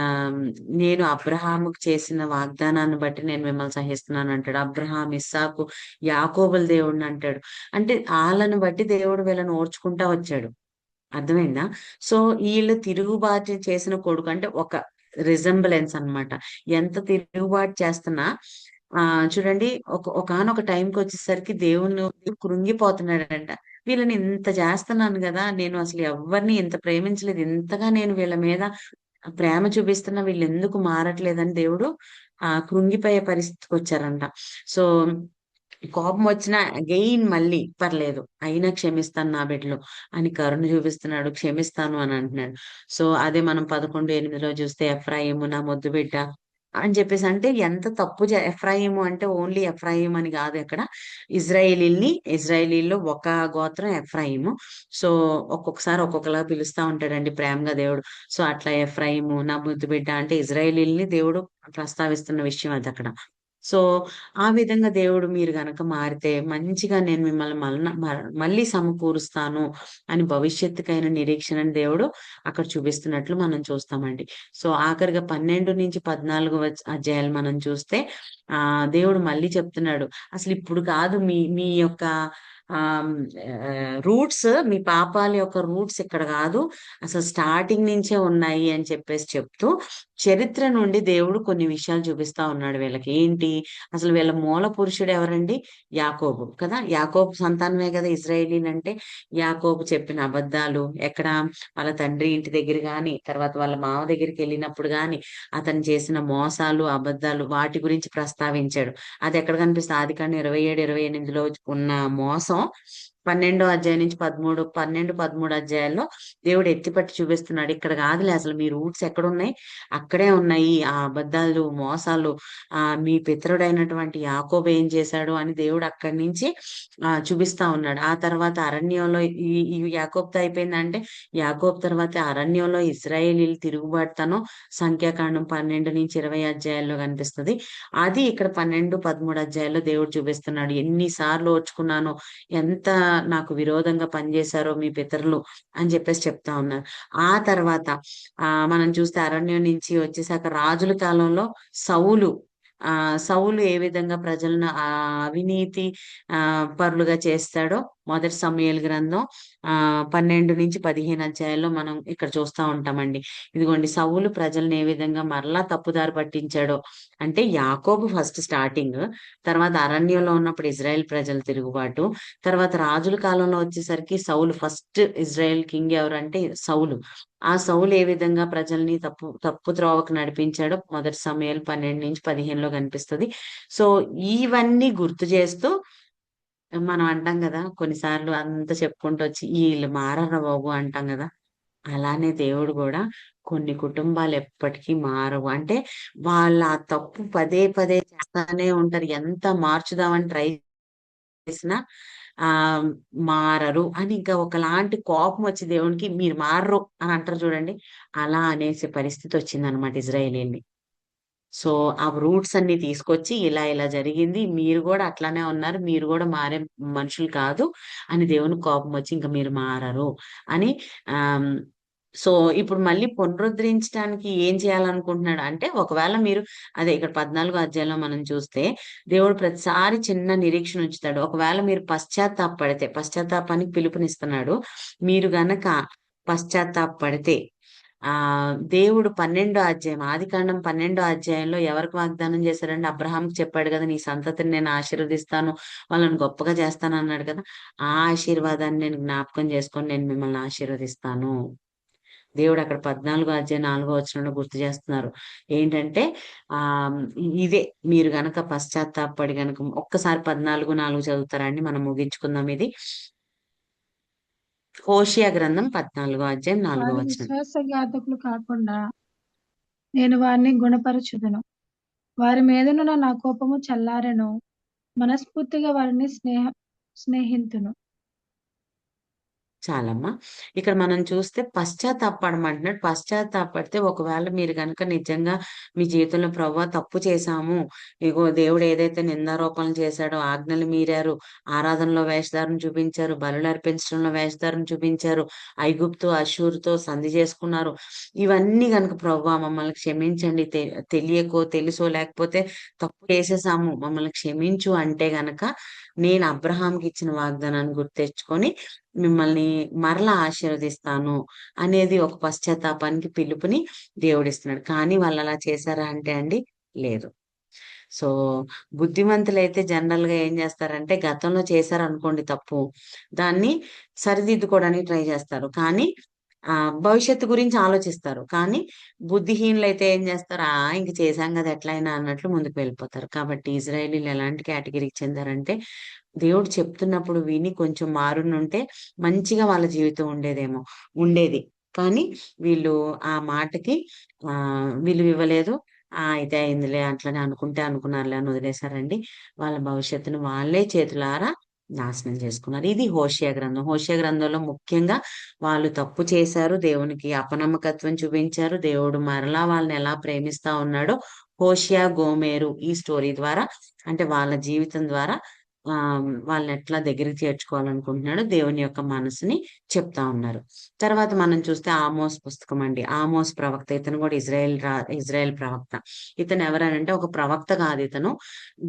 నేను అబ్రహాముకు చేసిన వాగ్దానాన్ని బట్టి నేను మిమ్మల్ని సహిస్తున్నాను అంటాడు. అబ్రహాం, ఇస్సాకు, యాకోబుల దేవుడిని అంటాడు. అంటే వాళ్ళని బట్టి దేవుడు వీళ్ళని ఓర్చుకుంటా వచ్చాడు. అర్థమైందా? సో వీళ్ళు తిరుగుబాటు చేసిన కొడుకు అంటే ఒక రిజంబలెన్స్ అన్నమాట. ఎంత తిరుగుబాటు చేస్తున్నా చూడండి, ఒకానొక టైంకి వచ్చేసరికి దేవుడు కృంగిపోతున్నాడంట. వీళ్ళని ఇంత చేస్తున్నాను కదా, నేను అసలు ఎవరిని ఇంత ప్రేమించలేదు, ఇంతగా నేను వీళ్ళ మీద ప్రేమ చూపిస్తున్నా, వీళ్ళు ఎందుకు మారట్లేదని దేవుడు కృంగిపోయే పరిస్థితికి వచ్చారంట. సో కోపం వచ్చినా అగైన్ మళ్ళీ పర్లేదు, అయినా క్షమిస్తాను నా బిడ్డలు అని కరుణ చూపిస్తున్నాడు, క్షమిస్తాను అని అంటున్నాడు. సో అదే మనం 11:8లో చూస్తే ఎఫ్రాయిము నా ముద్దు బిడ్డ అని చెప్పేసి, అంటే ఎంత తప్పు ఎఫ్రాయిము అంటే ఓన్లీ ఎఫ్రాయిం అని కాదు, ఇక్కడ ఇజ్రాయేలీల్లో ఒక గోత్రం ఎఫ్రాయిము. సో ఒక్కొక్కసారి ఒక్కొక్కలా పిలుస్తా ఉంటాడండి ప్రేమగా దేవుడు. సో అట్లా ఎఫ్రాయిము నా ముద్దు బిడ్డ అంటే ఇజ్రాయేలీల్ని దేవుడు ప్రస్తావిస్తున్న విషయం అది అక్కడ. సో ఆ విధంగా దేవుడు మీరు గనక మారితే మంచిగా నేను మిమ్మల్ని మళ్ళీ సమకూరుస్తాను అని భవిష్యత్తుకైన నిరీక్షణని దేవుడు అక్కడ చూపిస్తున్నట్లు మనం చూస్తామండి. సో ఆఖరిగా 12-14 అధ్యాయాలు మనం చూస్తే దేవుడు మళ్ళీ చెప్తున్నాడు, అసలు ఇప్పుడు కాదు మీ మీ యొక్క ఆ రూట్స్, మీ పాపాల యొక్క రూట్స్ ఇక్కడ కాదు, అసలు స్టార్టింగ్ నుంచే ఉన్నాయి అని చెప్పేసి చెప్తూ చరిత్ర నుండి దేవుడు కొన్ని విషయాలు చూపిస్తా ఉన్నాడు వీళ్ళకి. ఏంటి? అసలు వీళ్ళ మూల పురుషుడు ఎవరండి? యాకోబు కదా. యాకోబు సంతానమే కదా ఇజ్రాయేలీలు అంటే. యాకోబు చెప్పిన అబద్ధాలు ఎక్కడ? వాళ్ళ తండ్రి ఇంటి దగ్గర గాని, తర్వాత వాళ్ళ మామ దగ్గరికి వెళ్ళినప్పుడు గాని అతను చేసిన మోసాలు, అబద్ధాలు వాటి గురించి ప్రస్తావించాడు. అది ఎక్కడ కనిపిస్తుంది? ఆదికాండం 27-28లో ఉన్న మోసం 12వ అధ్యాయం నుంచి 12, 13 అధ్యాయాల్లో దేవుడు ఎత్తిపట్టి చూపిస్తున్నాడు. ఇక్కడ కాదులే, అసలు మీ రూట్స్ ఎక్కడున్నాయి, అక్కడే ఉన్నాయి ఆ అబద్ధాలు, మోసాలు. మీ పితరుడైనటువంటి యాకోబు ఏం చేశాడు అని దేవుడు అక్కడి నుంచి చూపిస్తా ఉన్నాడు. ఆ తర్వాత అరణ్యంలో ఈ యాకోబుతో అయిపోయిందంటే, యాకోబు తర్వాత అరణ్యంలో ఇశ్రాయేలీలు తిరుగుబాటుతనం సంఖ్యాకాండం 12 నుంచి 20 అధ్యాయాల్లో కనిపిస్తుంది. అది ఇక్కడ 12, 13 అధ్యాయాల్లో దేవుడు చూపిస్తున్నాడు. ఎన్నిసార్లు ఓర్చుకున్నానో, ఎంత నాకు విరోధంగా పనిచేశారో మీ పితరులు అని చెప్పేసి చెప్తా ఉన్నారు. ఆ తర్వాత మనం చూస్తే అరణ్యం నుంచి వచ్చేసాక రాజుల కాలంలో సౌలు సౌలు ఏ విధంగా ప్రజలను అవినీతి పరులుగా చేస్తాడో మొదటి సమూయేలు గ్రంథం 12 నుంచి 15 అధ్యాయాల్లో మనం ఇక్కడ చూస్తా ఉంటామండి. ఇదిగోండి, సౌలు ప్రజల్ని ఏ విధంగా మరలా తప్పుదారి పట్టించాడో. అంటే యాకోబు ఫస్ట్ స్టార్టింగ్, తర్వాత అరణ్యంలో ఉన్నప్పుడు ఇజ్రాయెల్ ప్రజలు తిరుగుబాటు, తర్వాత రాజుల కాలంలో వచ్చేసరికి సౌలు ఫస్ట్ ఇజ్రాయెల్ కింగ్ ఎవరంటే సౌలు. ఆ సౌలు ఏ విధంగా ప్రజల్ని తప్పు త్రోవకు నడిపించాడో మొదటి సమూయేలు 12 నుంచి 15లో కనిపిస్తుంది. సో ఇవన్నీ గుర్తు చేస్తూ మనం అంటాం కదా, కొన్నిసార్లు అంత చెప్పుకుంటూ వచ్చి వీళ్ళు మారరా బాబు అంటాం కదా. అలానే దేవుడు కూడా కొన్ని కుటుంబాలు ఎప్పటికీ మారవు. అంటే వాళ్ళ ఆ తప్పు పదే పదే చేస్తానే ఉంటారు. ఎంత మార్చుదామని ట్రై చేసినా ఆ మారరు అని ఇంకా ఒకలాంటి కోపం వచ్చి దేవునికి మీరు మారరు అని అంటారు చూడండి. అలా అనేసే పరిస్థితి వచ్చింది అనమాట ఇజ్రాయేలీని. సో ఆ రూట్స్ అన్ని తీసుకొచ్చి ఇలా ఇలా జరిగింది, మీరు కూడా అట్లానే ఉన్నారు, మీరు కూడా మారే మనుషులు కాదు అని దేవునికి కోపం వచ్చి ఇంకా మీరు మారరు అని. ఆ సో ఇప్పుడు మళ్ళీ పునరుద్ధరించడానికి ఏం చేయాలనుకుంటున్నాడు అంటే, ఒకవేళ మీరు అదే ఇక్కడ 14 అధ్యాయంలో మనం చూస్తే దేవుడు ప్రతిసారి చిన్న నిరీక్షణ ఉంచుతాడు. ఒకవేళ మీరు పశ్చాత్తాపడితే, పశ్చాత్తాపానికి పిలుపునిస్తున్నాడు. మీరు గనక పశ్చాత్తాపడితే దేవుడు 12 అధ్యాయం, ఆదికాండం 12 అధ్యాయంలో ఎవరికి వాగ్దానం చేశారంటే, అబ్రహాంకి చెప్పాడు కదా, నీ సంతతిని నేను ఆశీర్వదిస్తాను, వాళ్ళని గొప్పగా చేస్తాను అన్నాడు కదా. ఆ ఆశీర్వాదాన్ని నేను జ్ఞాపకం చేసుకొని నేను మిమ్మల్ని ఆశీర్వదిస్తాను. దేవుడు అక్కడ 14 అధ్యాయం 4వ వచనంలో గుర్తు చేస్తున్నారు. ఏంటంటే ఆ ఇదే, మీరు గనక పశ్చాత్తాపడి గనక ఒక్కసారి 14:4 చదువుతారండి, మనం ముగించుకుందాం ఇది. హోషియా గ్రంథం 14 అధ్యాయం 4వ వారు వచనం. విశ్వాసఘాతకులు కాకుండా నేను వారిని గుణపరచుదును. వారి మీదనున్న నా కోపము చల్లారెను. మనస్ఫూర్తిగా వారిని స్నేహితును. చాలమ్మా. ఇక్కడ మనం చూస్తే పశ్చాత్తాపడమంటున్నాడు. పశ్చాత్తాపడితే ఒకవేళ మీరు గనక నిజంగా మీ జీవితంలో ప్రభువా తప్పు చేశాము, ఇగో దేవుడు ఏదైతే నిందారోపణలు చేశాడో, ఆజ్ఞలు మీరారు, ఆరాధనలో వేషధారణ చూపించారు, బలులు అర్పించడంలో వేషధారణ చూపించారు, ఐగుప్తు అష్షూరుతో సంధి చేసుకున్నారు, ఇవన్నీ గనక ప్రభువా మమ్మల్ని క్షమించండి, తెలియకో తెలుసో లేకపోతే తప్పు చేసేసాము మమ్మల్ని క్షమించు అంటే గనక, నేను అబ్రహాంకి ఇచ్చిన వాగ్దానాన్ని గుర్తు తెచ్చుకొని మిమ్మల్ని మరలా ఆశీర్వదిస్తాను అనేది ఒక పశ్చాత్తాపానికి పిలుపుని దేవుడిస్తున్నాడు. కానీ వాళ్ళు అలా చేశారా అంటే అండి, లేదు. సో బుద్ధిమంతులైతే జనరల్ గా ఏం చేస్తారంటే, గతంలో చేశారనుకోండి తప్పు, దాన్ని సరిదిద్దుకోవడానికి ట్రై చేస్తారు. కానీ భవిష్యత్తు గురించి ఆలోచిస్తారు. కానీ బుద్ధిహీనులైతే ఏం చేస్తారు, ఇంక చేశాం కదా ఎట్లయినా అన్నట్లు ముందుకు వెళ్ళిపోతారు. కాబట్టి ఇజ్రాయేలీలు ఎలాంటి కేటగిరీకి చెందారంటే, దేవుడు చెప్తున్నప్పుడు విని కొంచెం మారునుంటే మంచిగా వాళ్ళ జీవితం ఉండేది. కానీ వీళ్ళు ఆ మాటకి విలువ ఇవ్వలేదు. అయితే అయిందిలే, అట్లనే అనుకున్నారులే అని వదిలేశారండి. వాళ్ళ భవిష్యత్తును వాళ్ళే చేతులారా నాశనం చేసుకున్నారు. ఇది హోషియా గ్రంథం. హోషియా గ్రంథంలో ముఖ్యంగా వాళ్ళు తప్పు చేశారు, దేవునికి అపనమ్మకత్వం చూపించారు, దేవుడు మరలా వాళ్ళని ఎలా ప్రేమిస్తా ఉన్నాడో హోషియా గోమేరు ఈ స్టోరీ ద్వారా, అంటే వాళ్ళ జీవితం ద్వారా వాళ్ళని ఎట్లా దగ్గరికి చేర్చుకోవాలనుకుంటున్నాడో దేవుని యొక్క మనసుని చెప్తా ఉన్నారు. తర్వాత మనం చూస్తే ఆమోస్ పుస్తకం అండి. ఆమోస్ ప్రవక్త, ఇతను కూడా ఇజ్రాయెల్ ప్రవక్త. ఇతను ఎవరనంటే ఒక ప్రవక్త కాదు, ఇతను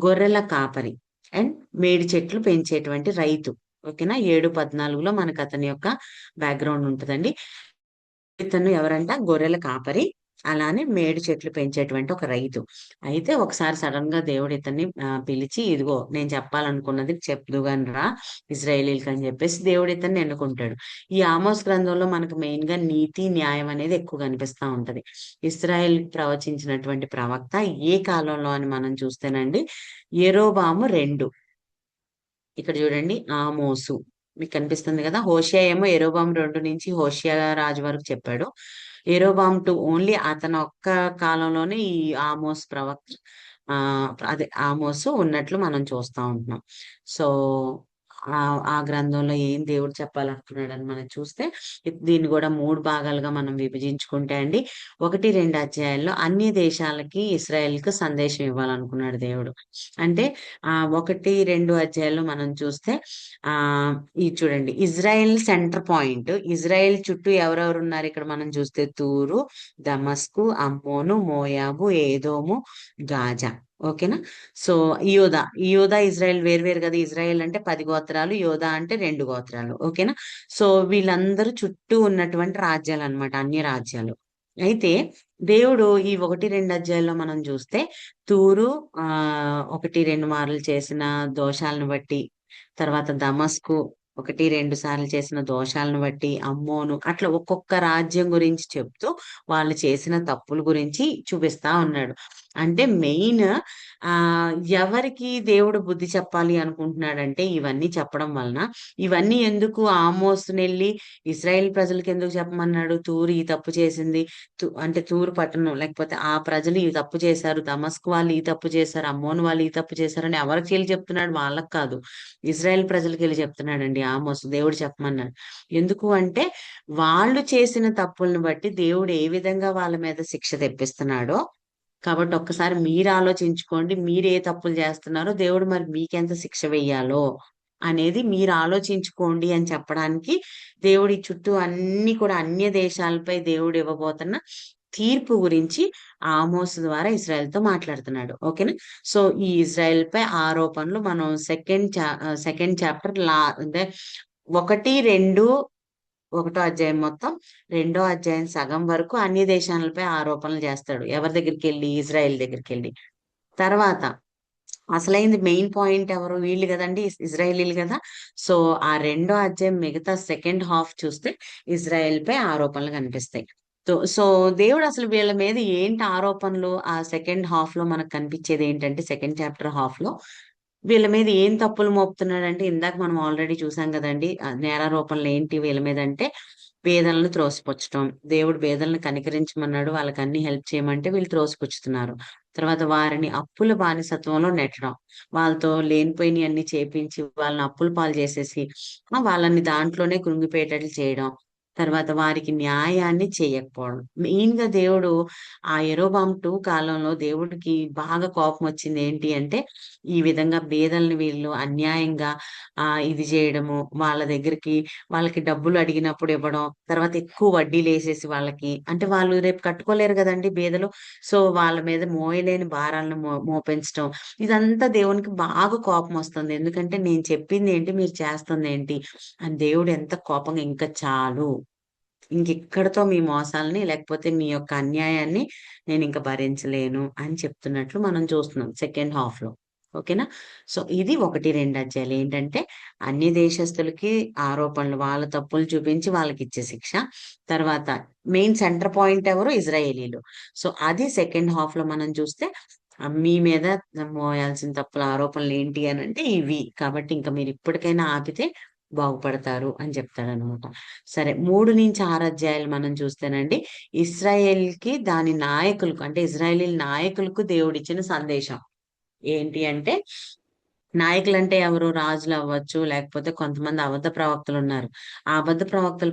గొర్రెల కాపరి అండ్ మేడి చెట్లు పెంచేటువంటి రైతు. ఓకేనా, 7:14లో మనకు అతని యొక్క బ్యాక్గ్రౌండ్ ఉంటుందండి. ఇతను ఎవరంట, గొర్రెల కాపరి, అలానే మేడి చెట్లు పెంచేటువంటి ఒక రైతు. అయితే ఒకసారి సడన్ గా దేవుడు ఇతన్ని పిలిచి, ఇదిగో నేను చెప్పాలనుకున్నది చెప్దుగాని రా ఇజ్రాయేలీలకి అని చెప్పేసి దేవుడు ఇతన్ని ఎన్నుకుంటాడు. ఈ ఆమోస్ గ్రంథంలో మనకు మెయిన్ గా నీతి న్యాయం అనేది ఎక్కువ కనిపిస్తా ఉంటది. ఇస్రాయేల్ ప్రవచించినటువంటి ప్రవక్త ఏ కాలంలో అని మనం చూస్తేనండి, యెరోబాము 2. ఇక్కడ చూడండి, ఆమోసు మీకు కనిపిస్తుంది కదా. హోషేయ ఏమో యెరోబాము 2 నుంచి హోషేయ రాజు వరకు చెప్పాడు. యెరోబాము 2 ఓన్లీ అతను ఒక్క కాలంలోనే ఈ ఆమోస్ ప్రవక్త ఆ అదే ఆమోసు ఉన్నట్లు మనం చూస్తా ఉంటున్నాం. సో ఆ గ్రంథంలో ఏం దేవుడు చెప్పాలనుకున్నాడని మనం చూస్తే దీన్ని కూడా 3 భాగాలుగా మనం విభజించుకుంటే అండి, 1, 2 అధ్యాయాల్లో అన్ని దేశాలకి ఇస్రాయేల్‌కి సందేశం ఇవ్వాలనుకున్నాడు దేవుడు. అంటే 1, 2 అధ్యాయాల్లో మనం చూస్తే ఇది చూడండి, ఇజ్రాయెల్ సెంటర్ పాయింట్. ఇజ్రాయెల్ చుట్టూ ఎవరెవరు ఉన్నారు ఇక్కడ మనం చూస్తే తూరు, దమస్కు, అమ్మోను, మోయాబు, ఏదోము, గాజా. ఓకేనా. సో యోధా ఇజ్రాయెల్ వేరు కదా. ఇజ్రాయెల్ అంటే 10 గోత్రాలు, యోధా అంటే 2 గోత్రాలు. ఓకేనా. సో వీళ్ళందరూ చుట్టూ ఉన్నటువంటి రాజ్యాలు అన్నమాట, అన్య రాజ్యాలు. అయితే దేవుడు ఈ 1, 2 అధ్యాయాల్లో మనం చూస్తే తూరు 1, 2 మార్లు చేసిన దోషాలను బట్టి, తర్వాత దమస్కు 1, 2 సార్లు చేసిన దోషాలను బట్టి, అమ్మోను అట్లా ఒక్కొక్క రాజ్యం గురించి చెప్తూ వాళ్ళు చేసిన తప్పుల గురించి చూపిస్తా ఉన్నాడు. అంటే మెయిన్ ఆ ఎవరికి దేవుడు బుద్ధి చెప్పాలి అనుకుంటున్నాడంటే ఇవన్నీ చెప్పడం వలన, ఇవన్నీ ఎందుకు ఆమోసునెళ్ళి ఇస్రాయేల్ ప్రజలకు ఎందుకు చెప్పమన్నాడు. తూరు ఈ తప్పు చేసింది, అంటే తూరు పట్టణం లేకపోతే ఆ ప్రజలు ఈ తప్పు చేశారు, దమస్కు వాళ్ళు ఈ తప్పు చేశారు, అమ్మోను వాళ్ళు ఈ తప్పు చేశారు అని ఎవరికి వెళ్ళి చెప్తున్నాడు. వాళ్ళకి కాదు, ఇజ్రాయెల్ ప్రజలకు వెళ్ళి చెప్తున్నాడండి ఆమోసు. దేవుడు చెప్పమన్నాడు. ఎందుకు అంటే వాళ్ళు చేసిన తప్పులను బట్టి దేవుడు ఏ విధంగా వాళ్ళ మీద శిక్ష తెప్పిస్తున్నాడో. కాబట్టి ఒక్కసారి మీరు ఆలోచించుకోండి, మీరు ఏ తప్పులు చేస్తున్నారో దేవుడు మరి మీకెంత శిక్ష వెయ్యాలో అనేది మీరు ఆలోచించుకోండి అని చెప్పడానికి దేవుడి చుట్టూ అన్ని కూడా అన్య దేశాలపై దేవుడు ఇవ్వబోతున్న తీర్పు గురించి ఆమోస్ ద్వారా ఇజ్రాయెల్ తో మాట్లాడుతున్నాడు. ఓకేనా. సో ఈ ఇజ్రాయెల్ పై ఆరోపణలు మనం సెకండ్ చాప్టర్ అంటే 1, 2, 1వ అధ్యాయం మొత్తం, 2వ అధ్యాయం సగం వరకు అన్ని దేశాలపై ఆరోపణలు చేస్తాడు. ఎవరి దగ్గరికి వెళ్ళి? ఇజ్రాయెల్ దగ్గరికి వెళ్ళి. తర్వాత అసలైంది మెయిన్ పాయింట్ ఎవరు? వీళ్ళు కదండి, ఇజ్రాయేలీలు కదా. సో ఆ 2వ అధ్యాయం మిగతా సెకండ్ హాఫ్ చూస్తే ఇజ్రాయెల్ పై ఆరోపణలు కనిపిస్తాయి. సో దేవుడు అసలు వీళ్ళ మీద ఏంటి ఆరోపణలు ఆ సెకండ్ హాఫ్ లో మనకు కనిపించేది ఏంటంటే, సెకండ్ చాప్టర్ హాఫ్ లో వీళ్ళ మీద ఏం తప్పులు మోపుతున్నాడంటే, ఇందాక మనం ఆల్రెడీ చూసాం కదండి. నేరారోపణలు ఏంటి వీళ్ళ మీద అంటే, పేదలను త్రోసిపుచ్చటం. దేవుడు పేదలను కనికరించమన్నాడు, వాళ్ళకి అన్ని హెల్ప్ చేయమంటే వీళ్ళు త్రోసిపుచ్చుతున్నారు. తర్వాత వారిని అప్పుల బానిసత్వంలో నెట్టడం, వాళ్ళతో లేనిపోయినవి అన్ని చేపించి వాళ్ళని అప్పుల పాలు చేసేసి వాళ్ళని దాంట్లోనే కృంగిపోయేటట్లు చేయడం. తర్వాత వారికి న్యాయాన్ని చేయకపోవడం. మెయిన్ గా దేవుడు ఆ యెరోబాము 2 కాలంలో దేవుడికి బాగా కోపం వచ్చింది ఏంటి అంటే, ఈ విధంగా బేదల్ని వీళ్ళు అన్యాయంగా ఇది చేయడము, వాళ్ళ దగ్గరికి వాళ్ళకి డబ్బులు అడిగినప్పుడు ఇవ్వడం, తర్వాత ఎక్కువ వడ్డీలు వేసేసి వాళ్ళకి, అంటే వాళ్ళు రేపు కట్టుకోలేరు కదండి బేదలు. సో వాళ్ళ మీద మోయలేని భారాలను మోపించడం. ఇదంతా దేవునికి బాగా కోపం వస్తుంది. ఎందుకంటే నేను చెప్పింది ఏంటి, మీరు చేస్తుంది ఏంటి అని దేవుడు ఎంత కోపంగా, ఇంకా చాలు, ఇంకెక్కడితో మీ మోసాలని లేకపోతే మీ యొక్క అన్యాయాన్ని నేను ఇంకా భరించలేను అని చెప్తున్నట్లు మనం చూస్తున్నాం సెకండ్ హాఫ్ లో. ఓకేనా. సో ఇది 1, 2 అధ్యాయాలు ఏంటంటే, అన్ని దేశస్తులకి ఆరోపణలు, వాళ్ళ తప్పులు చూపించి వాళ్ళకి ఇచ్చే శిక్ష. తర్వాత మెయిన్ సెంటర్ పాయింట్ ఎవరు? ఇజ్రాయేలీలు. సో అది సెకండ్ హాఫ్ లో మనం చూస్తే మీ మీద మోయాల్సిన తప్పుల ఆరోపణలు ఏంటి అని అంటే ఇవి. కాబట్టి ఇంకా మీరు ఇప్పటికైనా ఆపితే బాగుపడతారు అని చెప్తాడనమాట. సరే, 3 నుంచి 6 అధ్యాయాలు మనం చూస్తేనండి, ఇస్రాయేల్ కి దాని నాయకులకు, అంటే ఇజ్రాయేలీ నాయకులకు దేవుడిచ్చిన సందేశం ఏంటి అంటే, నాయకులంటే ఎవరు? రాజులు అవ్వచ్చు, లేకపోతే కొంతమంది అబద్ధ ప్రవక్తలు ఉన్నారు. ఆ అబద్ధ ప్రవక్తల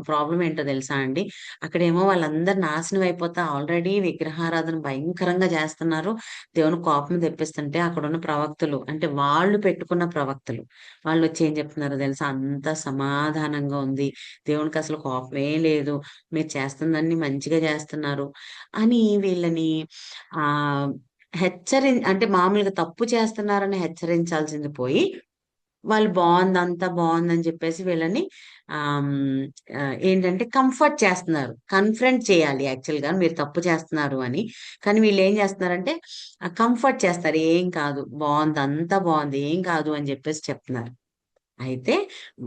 ప్రాబ్లం ఏంటో తెలుసా అండి? అక్కడేమో వాళ్ళందరూ నాశనం అయిపోతా ఆల్రెడీ విగ్రహారాధన భయంకరంగా చేస్తున్నారు. దేవుని కోపం తెప్పిస్తుంటే అక్కడున్న ప్రవక్తలు, అంటే వాళ్ళు పెట్టుకున్న ప్రవక్తలు, వాళ్ళు వచ్చి ఏం చెప్తున్నారో తెలుసా? అంతా సమాధానంగా ఉంది, దేవునికి అసలు కోపమే లేదు, మీరు చేస్తుందన్నీ మంచిగా చేస్తున్నారు అని వీళ్ళని ఆ అంటే మామూలుగా తప్పు చేస్తున్నారని హెచ్చరించాల్సింది పోయి, వాళ్ళు బాగుంది, అంతా బాగుందని చెప్పేసి వీళ్ళని ఆమ్, ఏంటంటే కంఫర్ట్ చేస్తున్నారు. కన్ఫ్రంట్ చేయాలి యాక్చువల్ గా, మీరు తప్పు చేస్తున్నారు అని. కానీ వీళ్ళు ఏం చేస్తున్నారంటే కంఫర్ట్ చేస్తారు, ఏం కాదు, బాగుంది, అంతా బాగుంది, ఏం కాదు అని చెప్పేసి చెప్తున్నారు. అయితే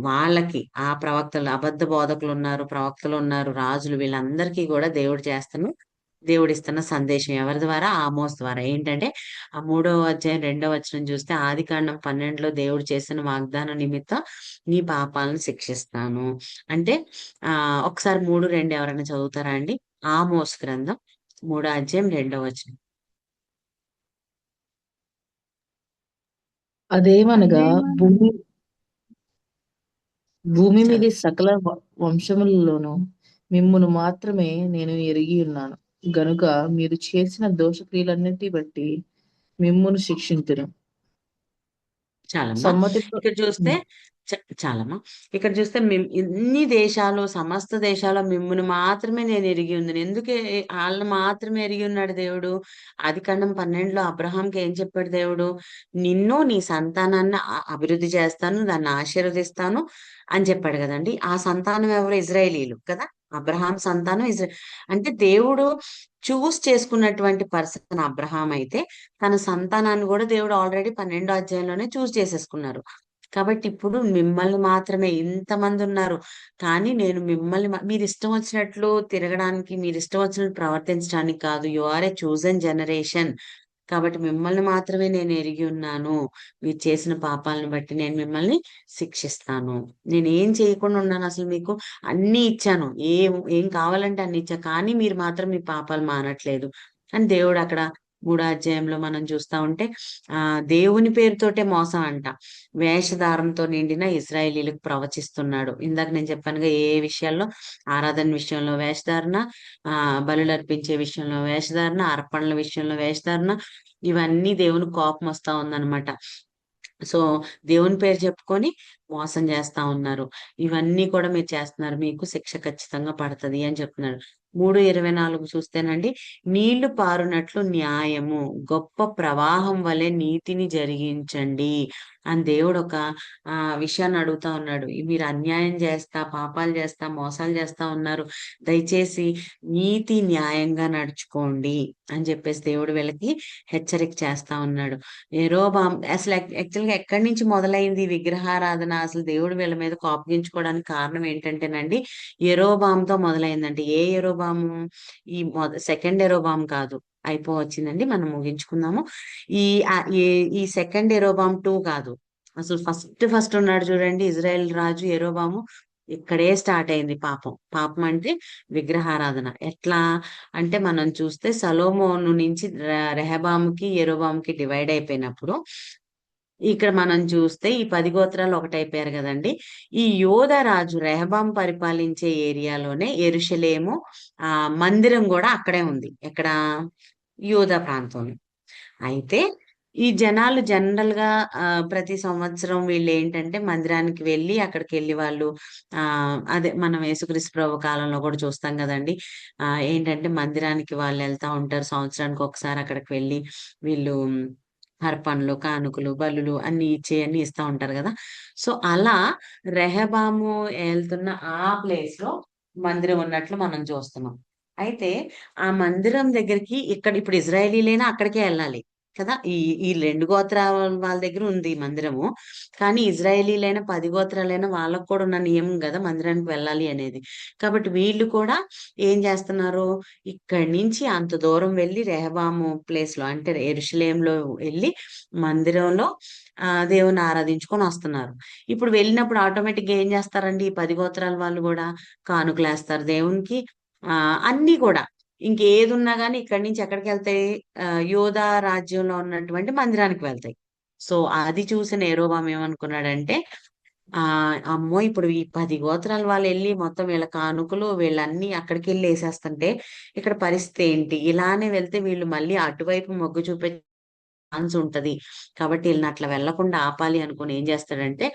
వాళ్ళకి ఆ ప్రవక్తలు, అబద్ధ బోధకులు ఉన్నారు, ప్రవక్తలు ఉన్నారు, రాజులు, వీళ్ళందరికీ కూడా దేవుడు చేస్తాను దేవుడిస్తున్న సందేశం ఎవరి ద్వారా? ఆమోస్ ద్వారా. ఏంటంటే ఆ 3వ అధ్యాయం 2వ వచనం చూస్తే, ఆదికాండం 12లో దేవుడు చేసిన వాగ్దానం నిమిత్తం నీ పాపాలను శిక్షిస్తాను అంటే, ఒకసారి 3:2 ఎవరైనా చదువుతారా అండి? ఆమోస్ గ్రంథం 3వ అధ్యాయం 2వ వచనం. అదేమనగా అదేమనగా భూమి భూమి చదువు. మీది సకల వంశములలోను మిమ్మును మాత్రమే నేను ఎరిగి ఉన్నాను గనుక మీరు చేసిన దోషక్రియలన్నిటి బట్టి మిమ్మును శిక్షింతును. చాలమ్మా. సమ్మతితో ఇక్కడ చూస్తే చాలమ్మా. ఇక్కడ చూస్తే ఇన్ని దేశాలు, సమస్త దేశాలు మిమ్మును మాత్రమే నేను ఎరిగి ఉంది. ఎందుకే వాళ్ళని మాత్రమే ఎరిగి ఉన్నాడు దేవుడు? ఆదికాండం 12లో అబ్రహాంకి ఏం చెప్పాడు దేవుడు? నిన్ను నీ సంతానాన్ని అభివృద్ధి చేస్తాను, దాన్ని ఆశీర్వదిస్తాను అని చెప్పాడు కదండి. ఆ సంతానం ఎవరు? ఇజ్రాయేలీలు కదా. అబ్రహాం సంతానం అంటే దేవుడు చేసుకున్నటువంటి పర్సన్ అబ్రహాం అయితే, తన సంతానాన్ని కూడా దేవుడు ఆల్రెడీ 12వ అధ్యాయంలోనే చేసేసుకున్నారు. కాబట్టి ఇప్పుడు మిమ్మల్ని మాత్రమే, ఇంతమంది ఉన్నారు కానీ నేను మిమ్మల్ని మీరు ఇష్టం వచ్చినట్లు తిరగడానికి, మీరు ఇష్టం వచ్చినట్లు ప్రవర్తించడానికి కాదు. You are a chosen generation. కాబట్టి మిమ్మల్ని మాత్రమే నేను ఎరిగి ఉన్నాను. మీరు చేసిన పాపాలను బట్టి నేను మిమ్మల్ని శిక్షిస్తాను. నేను ఏం చేయకుండా ఉన్నాను అసలు? మీకు అన్ని ఇచ్చాను, ఏం ఏం కావాలంటే అన్ని ఇచ్చా, కానీ మీరు మాత్రం మీ పాపాలు మానట్లేదు అని దేవుడు అక్కడ 3వ అధ్యాయంలో మనం చూస్తా ఉంటే, దేవుని పేరుతోటే మోసం అంట. వేషధారంతో నిండిన ఇశ్రాయేలీలకు ప్రవచిస్తున్నాడు. ఇందాక నేను చెప్పానుగా, ఏ విషయాల్లో? ఆరాధన విషయంలో వేషధారణ, బలులు అర్పించే విషయంలో వేషధారణ, అర్పణల విషయంలో వేషధారణ, ఇవన్నీ దేవుని కోపం వస్తా ఉందన్నమాట. సో దేవుని పేరు చెప్పుకొని మోసం చేస్తా ఉన్నారు. ఇవన్నీ కూడా మీరు చేస్తున్నారు, మీకు శిక్ష ఖచ్చితంగా పడుతుంది అని చెప్తున్నారు. 3:24 చూస్తేనండి, నీళ్లు పారునట్లు న్యాయము, గొప్ప ప్రవాహం వలె నీతిని జరిగించండి అని దేవుడు ఒక విషయాన్ని అడుగుతా ఉన్నాడు. మీరు అన్యాయం చేస్తా, పాపాలు చేస్తా, మోసాలు చేస్తా ఉన్నారు, దయచేసి నీతి న్యాయంగా నడుచుకోండి అని చెప్పేసి దేవుడు వీళ్ళకి హెచ్చరిక చేస్తా ఉన్నాడు. యెరోబాం అసలు యాక్చువల్ గా ఎక్కడి నుంచి మొదలైంది ఈ విగ్రహారాధన? అసలు దేవుడు వీళ్ళ మీద కోపగించుకోవడానికి కారణం ఏంటంటేనండి, యెరోబాంతో మొదలైందండి. ఏ యెరోబాము? ఈ సెకండ్ యెరోబాం కాదు, అయిపోవచ్చిందండి, మనం ముగించుకుందాము. ఈ ఈ సెకండ్ యెరోబాం 2 కాదు, అసలు ఫస్ట్ ఉన్నాడు చూడండి, ఇజ్రాయెల్ రాజు యెరోబాము. ఇక్కడే స్టార్ట్ అయింది పాపం. పాపం అంటే విగ్రహారాధన. ఎట్లా అంటే, మనం చూస్తే సలోమోను నుంచి రెహబాముకి యెరోబాముకి డివైడ్ అయిపోయినప్పుడు, ఇక్కడ మనం చూస్తే ఈ 10 గోత్రాలు ఒకటైపోయారు కదండి. ఈ యోధా రాజు రెహబాం పరిపాలించే ఏరియాలోనే యెరూషలేము మందిరం కూడా అక్కడే ఉంది. ఎక్కడ? యోధా ప్రాంతంలో. అయితే ఈ జనాలు జనరల్ గా ప్రతి సంవత్సరం వీళ్ళు ఏంటంటే మందిరానికి వెళ్ళి, అక్కడికి వెళ్ళి వాళ్ళు అదే మనం యేసుక్రీస్తు ప్రభు కాలంలో కూడా చూస్తాం కదండి. ఏంటంటే మందిరానికి వాళ్ళు వెళ్తా ఉంటారు సంవత్సరానికి ఒకసారి. అక్కడికి వెళ్ళి వీళ్ళు అర్పణలు, కానుకలు, బలులు అన్ని ఇస్తా ఉంటారు కదా. సో అలా రెహబాము వెళ్తున్న ఆ ప్లేస్ లో మందిరం ఉన్నట్లు మనం చూస్తున్నాం. అయితే ఆ మందిరం దగ్గరికి ఇక్కడ ఇప్పుడు ఇజ్రాయేలీలైనా అక్కడికే వెళ్ళాలి కదా. ఈ 2 గోత్రాల వాళ్ళ దగ్గర ఉంది ఈ మందిరము. కానీ ఇజ్రాయేలీలైనా 10 గోత్రాలైనా వాళ్ళకు కూడా ఉన్న నియమం కదా మందిరానికి వెళ్ళాలి అనేది. కాబట్టి వీళ్ళు కూడా ఏం చేస్తున్నారు? ఇక్కడి నుంచి అంత దూరం వెళ్ళి రెహబాము ప్లేస్ లో అంటే యెరూషలేంలో వెళ్ళి మందిరంలో దేవుని ఆరాధించుకొని వస్తున్నారు. ఇప్పుడు వెళ్ళినప్పుడు ఆటోమేటిక్ గా ఏం చేస్తారండి? ఈ 10 గోత్రాల వాళ్ళు కూడా కానుకలు వేస్తారు దేవునికి. అన్ని కూడా ఇంకేది ఉన్నా గానీ ఇక్కడి నుంచి ఎక్కడికి వెళ్తాయి? యోధా రాజ్యంలో ఉన్నటువంటి మందిరానికి వెళ్తాయి. సో అది చూసిన యెరోబాము ఏమనుకున్నాడంటే, అమ్మో ఇప్పుడు ఈ 10 గోత్రాల వాళ్ళు వెళ్ళి మొత్తం వీళ్ళ కానుకలు వీళ్ళన్నీ అక్కడికి వెళ్ళి వేసేస్తుంటే ఇక్కడ పరిస్థితి ఏంటి? ఇలానే వెళ్తే వీళ్ళు మళ్ళీ అటువైపు మొగ్గు చూపే ఛాన్స్ ఉంటది. కాబట్టి వీళ్ళని అట్లా వెళ్లకుండా ఆపాలి అనుకుని ఏం చేస్తాడంటే,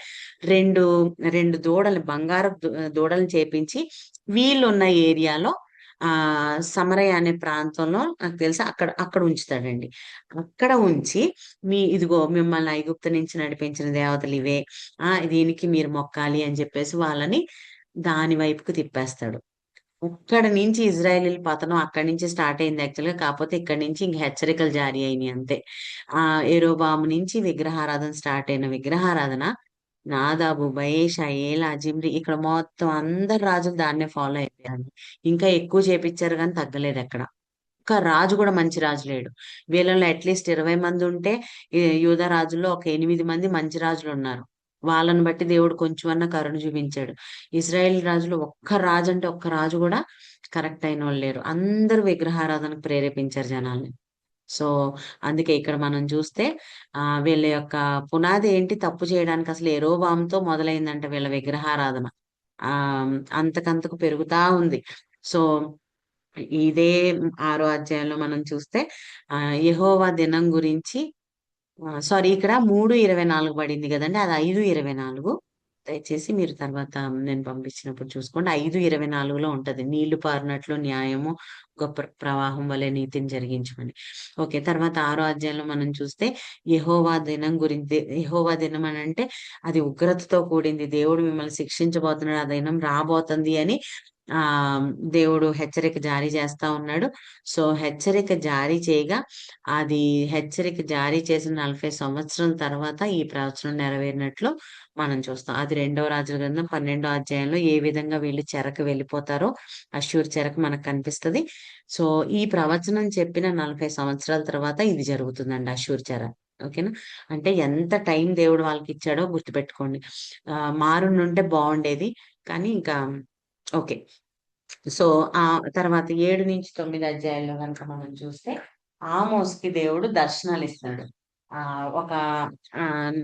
రెండు రెండు దూడలు, బంగారు దూడలను చేపించి వీళ్ళున్న ఏరియాలో సమరయ అనే ప్రాంతంలో, నాకు తెలిసి అక్కడ అక్కడ ఉంచుతాడండి. అక్కడ ఉంచి, ఇదిగో మిమ్మల్ని ఐగుప్తు నుంచి నడిపించిన దేవతలు ఇవే, దీనికి మీరు మొక్కాలి అని చెప్పేసి వాళ్ళని దాని వైపుకు తిప్పేస్తాడు. అక్కడ నుంచి ఇజ్రాయేలీల పతనం అక్కడి నుంచి స్టార్ట్ అయింది యాక్చువల్ గా. కాకపోతే ఇక్కడ నుంచి ఇంక హెచ్చరికలు జారీ అయినాయి అంతే. యెరోబాము నుంచి విగ్రహారాధన స్టార్ట్ అయిన విగ్రహారాధన నాదాబు, బయేషా, ఏలా, జిమ్రి, ఇక్కడ మొత్తం అందరు రాజులు దాన్నే ఫాలో అయిపోయారు. ఇంకా ఎక్కువ చేపించారు కానీ తగ్గలేదు ఎక్కడ. ఒక్క రాజు కూడా మంచి రాజు లేడు. వీళ్ళలో అట్లీస్ట్ 20 మంది ఉంటే ఈ యూదా రాజుల్లో ఒక 8 మంది మంచి రాజులు ఉన్నారు. వాళ్ళని బట్టి దేవుడు కొంచెమన్నా కరుణ చూపించాడు. ఇజ్రాయెల్ రాజులు ఒక్క రాజు అంటే ఒక్క రాజు కూడా కరెక్ట్ అయిన వాళ్ళు లేరు. అందరూ విగ్రహారాధనకు ప్రేరేపించారు జనాల్ని. సో అందుకే ఇక్కడ మనం చూస్తే వీళ్ళ యొక్క పునాది ఏంటి, తప్పు చేయడానికి అసలు యెరొబాముతో మొదలైందంట వీళ్ళ విగ్రహారాధన. ఆ అంతకంతకు పెరుగుతా ఉంది. సో ఇదే 6వ అధ్యాయంలో మనం చూస్తే యెహోవా దినం గురించి సారీ, ఇక్కడ 3:24 పడింది కదండి, అది 5:24. దయచేసి మీరు తర్వాత నేను పంపించినప్పుడు చూసుకోండి. 5:24లో ఉంటది, నీళ్లు పారినట్లు న్యాయము గొప్ప ప్రవాహం వలె నీతిని జరిగించమని. ఓకే, తర్వాత 6వ అధ్యాయంలో మనం చూస్తే యెహోవా దినం గురించి. యెహోవా దినం అని అంటే అది ఉగ్రతతో కూడింది, దేవుడు మిమ్మల్ని శిక్షించబోతున్నాడు, ఆ దినం రాబోతుంది అని ఆ దేవుడు హెచ్చరిక జారీ చేస్తా ఉన్నాడు. సో హెచ్చరిక జారీ చేయగా, అది హెచ్చరిక జారీ చేసిన 40 సంవత్సరం తర్వాత ఈ ప్రవచనం నెరవేరినట్లు మనం చూస్తాం. అది 2వ రాజుల గ్రంథం 12వ అధ్యాయంలో ఏ విధంగా వీళ్ళు చెరకు వెళ్ళిపోతారో, అష్షూరు చెరకు మనకు కనిపిస్తది. సో ఈ ప్రవచనం చెప్పిన 40 సంవత్సరాల తర్వాత ఇది జరుగుతుందండి, అష్షూరు చెర. ఓకేనా? అంటే ఎంత టైం దేవుడు వాళ్ళకి ఇచ్చాడో గుర్తుపెట్టుకోండి. మారుండుంటే బాగుండేది, కానీ ఇంకా ఓకే. సో ఆ తర్వాత 7-9 అధ్యాయంలో కనుక మనం చూస్తే ఆమోస్‌కి దేవుడు దర్శనాలు ఇస్తాడు. ఒక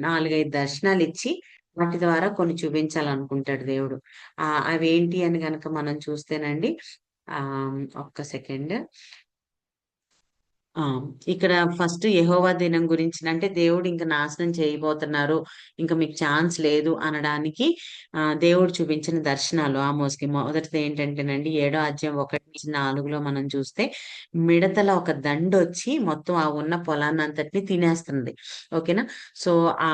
4-5 దర్శనాలు ఇచ్చి వాటి ద్వారా కొన్ని చూపించాలనుకుంటాడు దేవుడు. అవేంటి అని గనక మనం చూస్తేనండి, ఒక్క సెకండ్. ఆ! ఇక్కడ ఫస్ట్ యెహోవా దినం గురించి, అంటే దేవుడు ఇంక నాశనం చేయబోతున్నారు, ఇంక మీకు ఛాన్స్ లేదు అనడానికి దేవుడు చూపించిన దర్శనాలు ఆమోస్‌కి. మొదటిది ఏంటంటేనండి, 7వ అధ్యాయం 1-4లో మనం చూస్తే మిడతల ఒక దండొచ్చి మొత్తం ఆ ఉన్న పొలాన్నంతటిని తినేస్తుంది. ఓకేనా? సో ఆ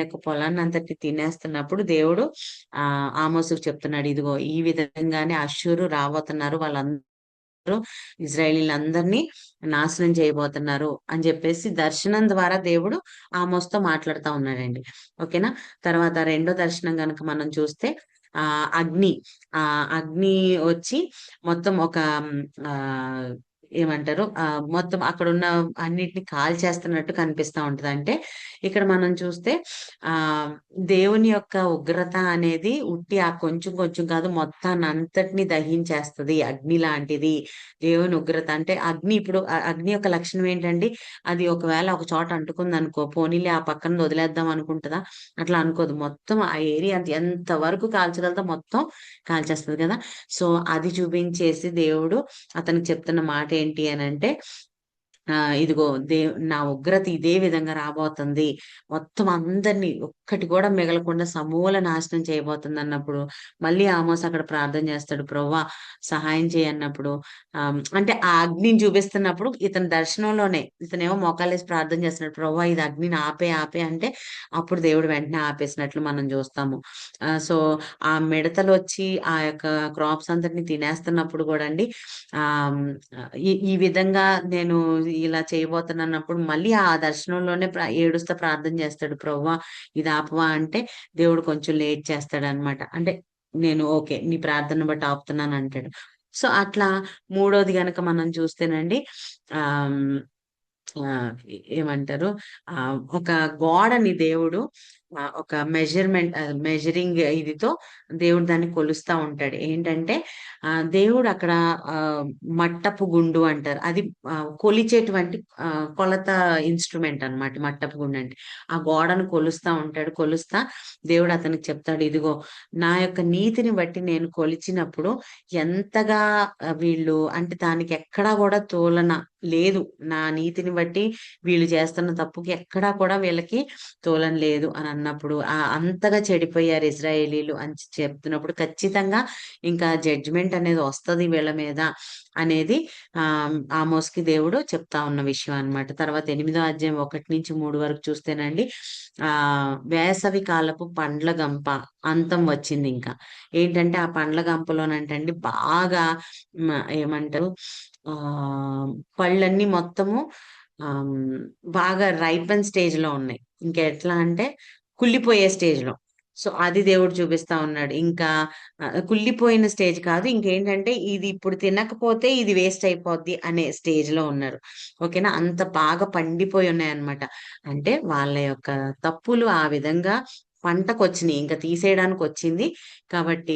యొక్క పొలాన్నంతటిని తినేస్తున్నప్పుడు దేవుడు ఆమోసుకు చెప్తున్నాడు, ఇదిగో ఈ విధంగానే అష్షూరు రాబోతున్నారు, ఇజ్రాయేలీలందరినీ నాశనం చేయబోతున్నారు అని చెప్పేసి దర్శనం ద్వారా దేవుడు ఆమోస్‌తో మాట్లాడుతా ఉన్నాడండి. ఓకేనా? తర్వాత రెండో దర్శనం గనక మనం చూస్తే అగ్ని. అగ్ని వచ్చి మొత్తం ఒక ఆహ్, ఏమంటారు, మొత్తం అక్కడున్న అన్నిటిని కాల్చేస్తున్నట్టు కనిపిస్తా ఉంటది. అంటే ఇక్కడ మనం చూస్తే దేవుని యొక్క ఉగ్రత అనేది ఉట్టి ఆ కొంచెం కొంచెం కాదు, మొత్తాన్నంతటిని దహించేస్తది. అగ్ని లాంటిది దేవుని ఉగ్రత. అంటే అగ్ని ఇప్పుడు అగ్ని యొక్క లక్షణం ఏంటండి? అది ఒకవేళ ఒక చోట అంటుకుందనుకో, పోనీలే ఆ పక్కనది వదిలేద్దాం అనుకుంటదా? అట్లా అనుకోదు. మొత్తం ఆ ఏరియా అంత ఎంత వరకు కాల్చగలదో మొత్తం కాల్చేస్తది కదా! సో అది చూపించేసి దేవుడు అతనికి చెప్తున్న మాట ఏంటి అనంటే, ఇదిగో నా ఉగ్రత ఇదే విధంగా రాబోతుంది, మొత్తం అందరినీ ఒక్కటి కూడా మిగలకుండా సమూల నాశనం చేయబోతుందన్నప్పుడు, మళ్ళీ ఆమోస్ అక్కడ ప్రార్థన చేస్తాడు, ప్రభువా సహాయం చేయన్నప్పుడు. అంటే ఆ అగ్నిని చూపిస్తున్నప్పుడు ఇతని దర్శనంలోనే ఇతనేమో మోకాళ్ళేసి ప్రార్థన చేస్తున్నాడు, ప్రభువా ఇది అగ్నిని ఆపే ఆపే అంటే అప్పుడు దేవుడు వెంటనే ఆపేసినట్లు మనం చూస్తాము. సో ఆ మిడతలొచ్చి ఆ యొక్క క్రాప్స్ అంతటిని తినేస్తున్నప్పుడు కూడా అండి, ఈ విధంగా నేను ఇలా చేయబోతున్నానప్పుడు మళ్ళీ ఆ దర్శనంలోనే ఏడుస్తా ప్రార్థన చేస్తాడు, ప్రభువా ఇది ఆపవా అంటే దేవుడు కొంచెం లేట్ చేస్తాడనమాట. అంటే నేను ఓకే, నీ ప్రార్థనను బట్టి ఆపుతున్నాను అంటాడు. సో అట్లా మూడోది గనక మనం చూస్తేనండి, ఆహ్, ఏమంటారు, ఒక గోడని దేవుడు ఒక మెజరింగ్ ఇదితో దేవుడు దాన్ని కొలుస్తా ఉంటాడు. ఏంటంటే దేవుడు అక్కడ మట్టపు గుండు అంటారు. అది కొలిచేటువంటి కొలత ఇన్‌స్ట్రుమెంట్ అన్నమాట మట్టపు గుండు అంటే. ఆ గోడను కొలుస్తా ఉంటాడు. కొలుస్తా దేవుడు అతనికి చెప్తాడు, ఇదిగో నా యొక్క నీతిని బట్టి నేను కొలిచినప్పుడు ఎంతగా వీళ్ళు, అంటే దానికి ఎక్కడా కూడా తోలన లేదు. నా నీతిని బట్టి వీళ్ళు చేస్తున్న తప్పుకి ఎక్కడా కూడా వీళ్ళకి తోలన లేదు అని అన్నప్పుడు, అంతగా చెడిపోయారు ఇజ్రాయేలీలు అని చెప్తున్నప్పుడు, ఖచ్చితంగా ఇంకా జడ్జిమెంట్ అనేది వస్తది వీళ్ళ మీద అనేది ఆమోస్‌కి దేవుడు చెప్తా ఉన్న విషయం అన్నమాట. తర్వాత 8వ అధ్యాయం 1-3 వరకు చూస్తేనండి, వేసవి కాలపు పండ్ల గంప అంతం వచ్చింది ఇంకా. ఏంటంటే ఆ పండ్ల గంపలోనంటండి బాగా ఏమంటారు, పళ్ళన్నీ మొత్తము బాగా రైపెన్ స్టేజ్‌లో ఉన్నాయి. ఇంకా ఎట్లా అంటే కుళ్ళిపోయే స్టేజ్‌లో. సో అది దేవుడు చూపిస్తా ఉన్నాడు. ఇంకా కుళ్ళిపోయిన స్టేజ్ కాదు. ఇంకేంటంటే ఇది ఇప్పుడు తినకపోతే ఇది వేస్ట్ అయిపోద్ది అనే స్టేజ్ లో ఉన్నారు. ఓకేనా? అంత బాగా పండిపోయి ఉన్నాయన్నమాట. అంటే వాళ్ళ యొక్క తప్పులు ఆ విధంగా పంటకొచ్చినాయి. ఇంకా తీసేయడానికి వచ్చింది. కాబట్టి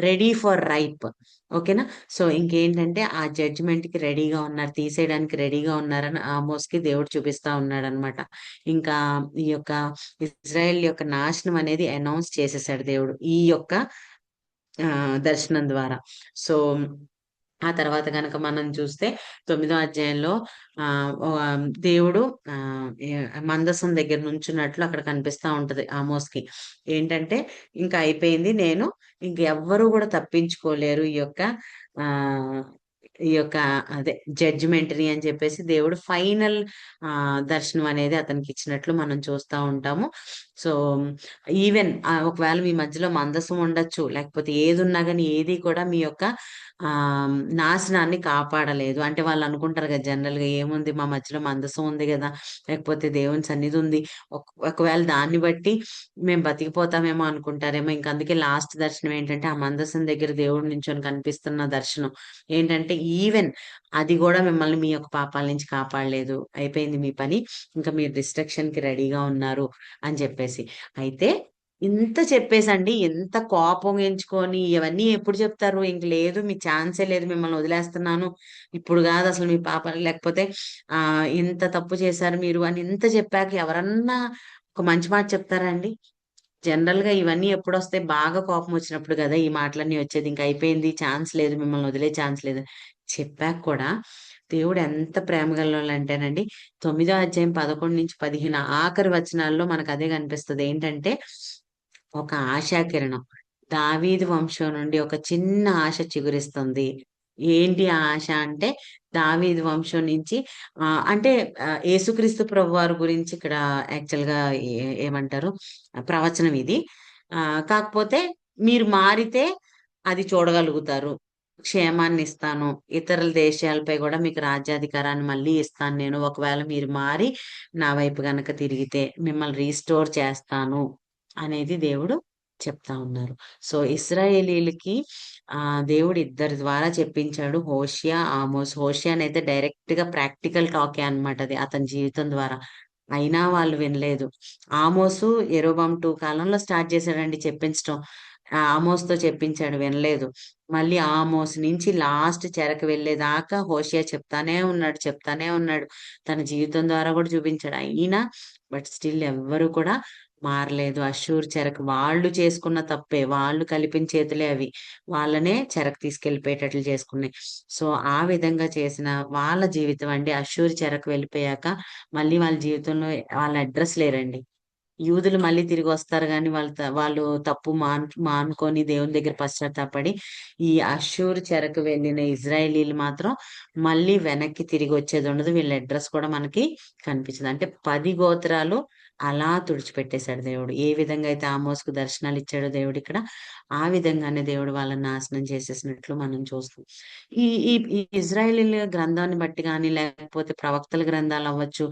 రెడీ ఫర్ రైప్. ఓకేనా? సో ఇంకేంటంటే ఆ జడ్జిమెంట్ కి రెడీగా ఉన్నారు, తీసేయడానికి రెడీగా ఉన్నారని ఆమోస్ కి దేవుడు చూపిస్తా ఉన్నాడు అనమాట. ఇంకా ఈ యొక్క ఇజ్రాయెల్ యొక్క నాశనం అనేది అనౌన్స్ చేసేసాడు దేవుడు ఈ యొక్క దర్శనం ద్వారా. సో ఆ తర్వాత కనుక మనం చూస్తే 9వ అధ్యాయంలో ఆ దేవుడు ఆ మందసం దగ్గర నుంచున్నట్లు అక్కడ కనిపిస్తా ఉంటది ఆమోస్కి. ఏంటంటే ఇంకా అయిపోయింది, నేను ఇంకెవ్వరూ కూడా తప్పించుకోలేరు ఆ ఈ యొక్క అదే జడ్జిమెంట్ ని అని చెప్పేసి దేవుడు ఫైనల్ దర్శనం అనేది అతనికి ఇచ్చినట్లు మనం చూస్తా ఉంటాము. సో ఈవెన్ ఒకవేళ మీ మధ్యలో మందసం ఉండొచ్చు, లేకపోతే ఏది ఉన్నా కానీ ఏది కూడా మీ యొక్క ఆ నాశనాన్ని కాపాడలేదు. అంటే వాళ్ళు అనుకుంటారు కదా జనరల్ గా, ఏముంది మా మధ్యలో మందసం ఉంది కదా, లేకపోతే దేవుని సన్నిధి ఉంది, ఒకవేళ దాన్ని బట్టి మేము బతికిపోతామేమో అనుకుంటారేమో. ఇంక అందుకే లాస్ట్ దర్శనం ఏంటంటే ఆ మందసం దగ్గర దేవుడు నించొని కనిపిస్తున్న దర్శనం ఏంటంటే ఈవెన్ అది కూడా మిమ్మల్ని మీ యొక్క పాపాల నుంచి కాపాడలేదు, అయిపోయింది మీ పని, ఇంకా మీరు డిస్ట్రక్షన్ కి రెడీగా ఉన్నారు అని చెప్పేసి. అయితే ఇంత చెప్పేసండి, ఎంత కోపం ఎంచుకొని ఇవన్నీ ఎప్పుడు చెప్తారు? ఇంక లేదు, మీ ఛాన్సే లేదు, మిమ్మల్ని వదిలేస్తున్నాను, ఇప్పుడు కాదు అసలు మీ పాప, లేకపోతే ఇంత తప్పు చేశారు మీరు అని ఇంత చెప్పాక ఎవరన్నా ఒక మంచి మాట చెప్తారా అండి? జనరల్ గా ఇవన్నీ ఎప్పుడు వస్తాయి? బాగా కోపం వచ్చినప్పుడు కదా ఈ మాటలన్నీ వచ్చేది. ఇంకా అయిపోయింది, ఛాన్స్ లేదు, మిమ్మల్ని వదిలే ఛాన్స్ లేదు. చెప్పాక కూడా దేవుడు ఎంత ప్రేమ గల్లోళ్ళు అంటేనండి, 9వ అధ్యాయం 11 నుంచి 15 ఆఖరి వచనాల్లో మనకు అదే కనిపిస్తుంది. ఏంటంటే ఒక ఆశాకిరణం దావీదు వంశం నుండి ఒక చిన్న ఆశ చిగురిస్తుంది. ఏంటి ఆ ఆశ అంటే, దావీదు వంశం నుంచి అంటే యేసుక్రీస్తు ప్రభు వారి గురించి ఇక్కడ యాక్చువల్ గా ఏమంటారు, ప్రవచనం ఇది. కాకపోతే మీరు మారితే అది చూడగలుగుతారు, క్షేమాన్ని ఇస్తాను, ఇతరుల దేశాలపై కూడా మీకు రాజ్యాధికారాన్ని మళ్ళీ ఇస్తాను నేను, ఒకవేళ మీరు మారి నా వైపు గనక తిరిగితే మిమ్మల్ని రీస్టోర్ చేస్తాను అనేది దేవుడు చెప్తా ఉన్నారు. సో ఇస్రాయేలీలకి దేవుడు ఇద్దరి ద్వారా చెప్పించాడు, హోషియా, ఆమోస్. హోషియానైతే డైరెక్ట్ గా ప్రాక్టికల్ టాకే అన్నమాట, అది అతని జీవితం ద్వారా. అయినా వాళ్ళు వినలేదు. ఆమోసు యెరోబాము 2 కాలంలో స్టార్ట్ చేశాడండి చెప్పించడం. ఆమోస్తో చెప్పించాడు, వినలేదు. మళ్ళీ ఆమోస్ నుంచి లాస్ట్ చెరకు వెళ్ళేదాకా హోషియా చెప్తానే ఉన్నాడు. తన జీవితం ద్వారా కూడా చూపించాడు. అయినా బట్ స్టిల్ ఎవ్వరు కూడా మారలేదు. అష్షూరు చెరకు వాళ్ళు చేసుకున్న తప్పే, వాళ్ళు కలిపిన చేతులే అవి, వాళ్ళనే చెరకు తీసుకెళ్లిపోయేటట్లు చేసుకున్నాయి. సో ఆ విధంగా చేసిన వాళ్ళ జీవితం అండి, అష్షూరు చెరకు వెళ్ళిపోయాక మళ్ళీ వాళ్ళ జీవితంలో వాళ్ళ అడ్రస్ లేరండి. యూదులు మళ్ళీ తిరిగి వస్తారు కానీ వాళ్ళు తప్పు మానుకొని దేవుని దగ్గర పశ్చాత్తాపడి, ఈ అష్షూరు చెరకు వెళ్ళిన ఇజ్రాయేలీలు మాత్రం మళ్ళీ వెనక్కి తిరిగి వచ్చేది ఉండదు. వీళ్ళ అడ్రస్ కూడా మనకి కనిపించదు. అంటే 10 గోత్రాలు అలా తుడిచిపెట్టేశాడు దేవుడు. ఏ విధంగా అయితే ఆమోస్కు దర్శనాలు ఇచ్చాడో దేవుడు ఇక్కడ, ఆ విధంగానే దేవుడు వాళ్ళని నాశనం చేసేసినట్లు మనం చూస్తాం. ఈ ఈ ఈ ఇజ్రాయేలీల గ్రంథాన్ని బట్టి కానీ, లేకపోతే ప్రవక్తల గ్రంథాలు అవ్వచ్చు,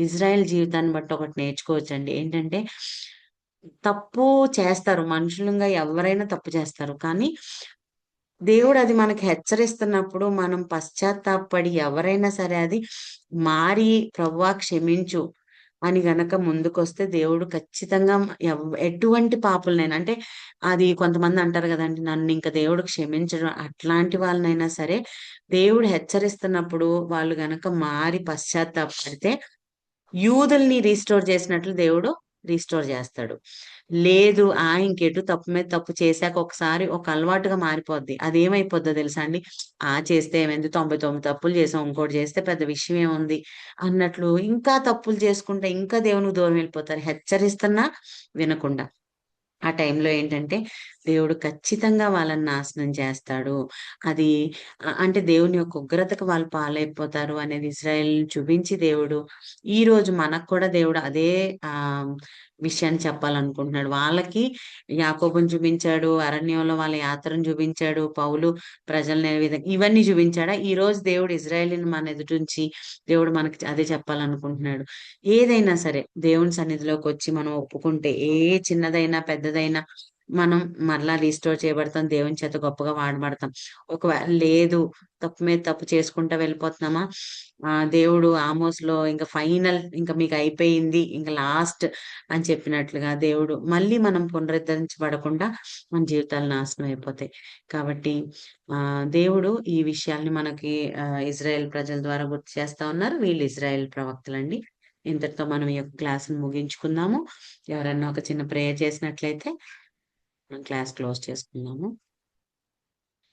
ఇజ్రాయెల్ జీవితాన్ని బట్టి ఒకటి నేర్చుకోవచ్చండి. ఏంటంటే తప్పు చేస్తారు, మనుషులంగా ఎవరైనా తప్పు చేస్తారు. కానీ దేవుడు అది మనకి హెచ్చరిస్తున్నప్పుడు మనం పశ్చాత్తాపడి ఎవరైనా సరే అది మారి ప్రభువా క్షమించు అని గనక ముందుకొస్తే దేవుడు ఖచ్చితంగా ఎటువంటి పాపులనైనా, అంటే అది కొంతమంది అంటారు కదండి, నన్ను ఇంకా దేవుడు క్షమించడం, అట్లాంటి వాళ్ళనైనా సరే దేవుడు హెచ్చరిస్తున్నప్పుడు వాళ్ళు గనక మారి పశ్చాత్తాపడితే యూదుల్ని రీస్టోర్ చేసినట్లు దేవుడు రీస్టోర్ చేస్తాడు. లేదు ఇంకెటు తప్పు మీద తప్పు చేశాక ఒకసారి ఒక అలవాటుగా మారిపోద్ది. అదేమైపోద్దో తెలుసా అండి, చేస్తే ఏమైంది, 99 తప్పులు చేసాం, ఇంకోటి చేస్తే పెద్ద విషయం ఏముంది అన్నట్లు ఇంకా తప్పులు చేసుకుంటే ఇంకా దేవునికి దూరం వెళ్ళిపోతారు, హెచ్చరిస్తున్నా వినకుండా. ఆ టైంలో ఏంటంటే దేవుడు ఖచ్చితంగా వాళ్ళని నాశనం చేస్తాడు. అది అంటే దేవుని యొక్క ఉగ్రతకు వాళ్ళు పాలైపోతారు అనేది ఇశ్రాయేలుని చూపించి దేవుడు ఈరోజు మనకు కూడా దేవుడు అదే విషయాన్ని చెప్పాలనుకుంటున్నాడు. వాళ్ళకి యాకోబుని చూపించాడు, అరణ్యంలో వాళ్ళ యాత్రను చూపించాడు, పౌలు ప్రజల్ని ఏ విధంగా ఇవన్నీ చూపించాడా? ఈరోజు దేవుడు ఇశ్రాయేలుని మన ఎదుటుంచి దేవుడు మనకి అదే చెప్పాలనుకుంటున్నాడు. ఏదైనా సరే దేవుని సన్నిధిలోకి వచ్చి మనం ఒప్పుకుంటే ఏ చిన్నదైనా పెద్దదైనా మనం మరలా రీస్టోర్ చేయబడతాం. దేవుని చేత గొప్పగా వాడబడతాం. ఒకవేళ లేదు తప్పు మీద తప్పు చేసుకుంటా వెళ్ళిపోతున్నామా? దేవుడు ఆమోస్‌లో ఇంక ఫైనల్ ఇంక మీకు అయిపోయింది. ఇంక లాస్ట్ అని చెప్పినట్లుగా దేవుడు మళ్ళీ మనం పునరుద్ధరించబడకుండా మన జీవితాలు నాశనం అయిపోతాయి. కాబట్టి దేవుడు ఈ విషయాల్ని మనకి ఇజ్రాయెల్ ప్రజల ద్వారా గుర్తు చేస్తా ఉన్నారు. వీళ్ళు ఇజ్రాయెల్ ప్రవక్తలండి. ఇంతటితో మనం ఈ యొక్క క్లాస్‌ని ముగించుకుందాము. ఎవరన్నా ఒక చిన్న ప్రేయర్ చేసినట్లయితే మనం క్లాస్ క్లోజ్ చేసుకుందాము.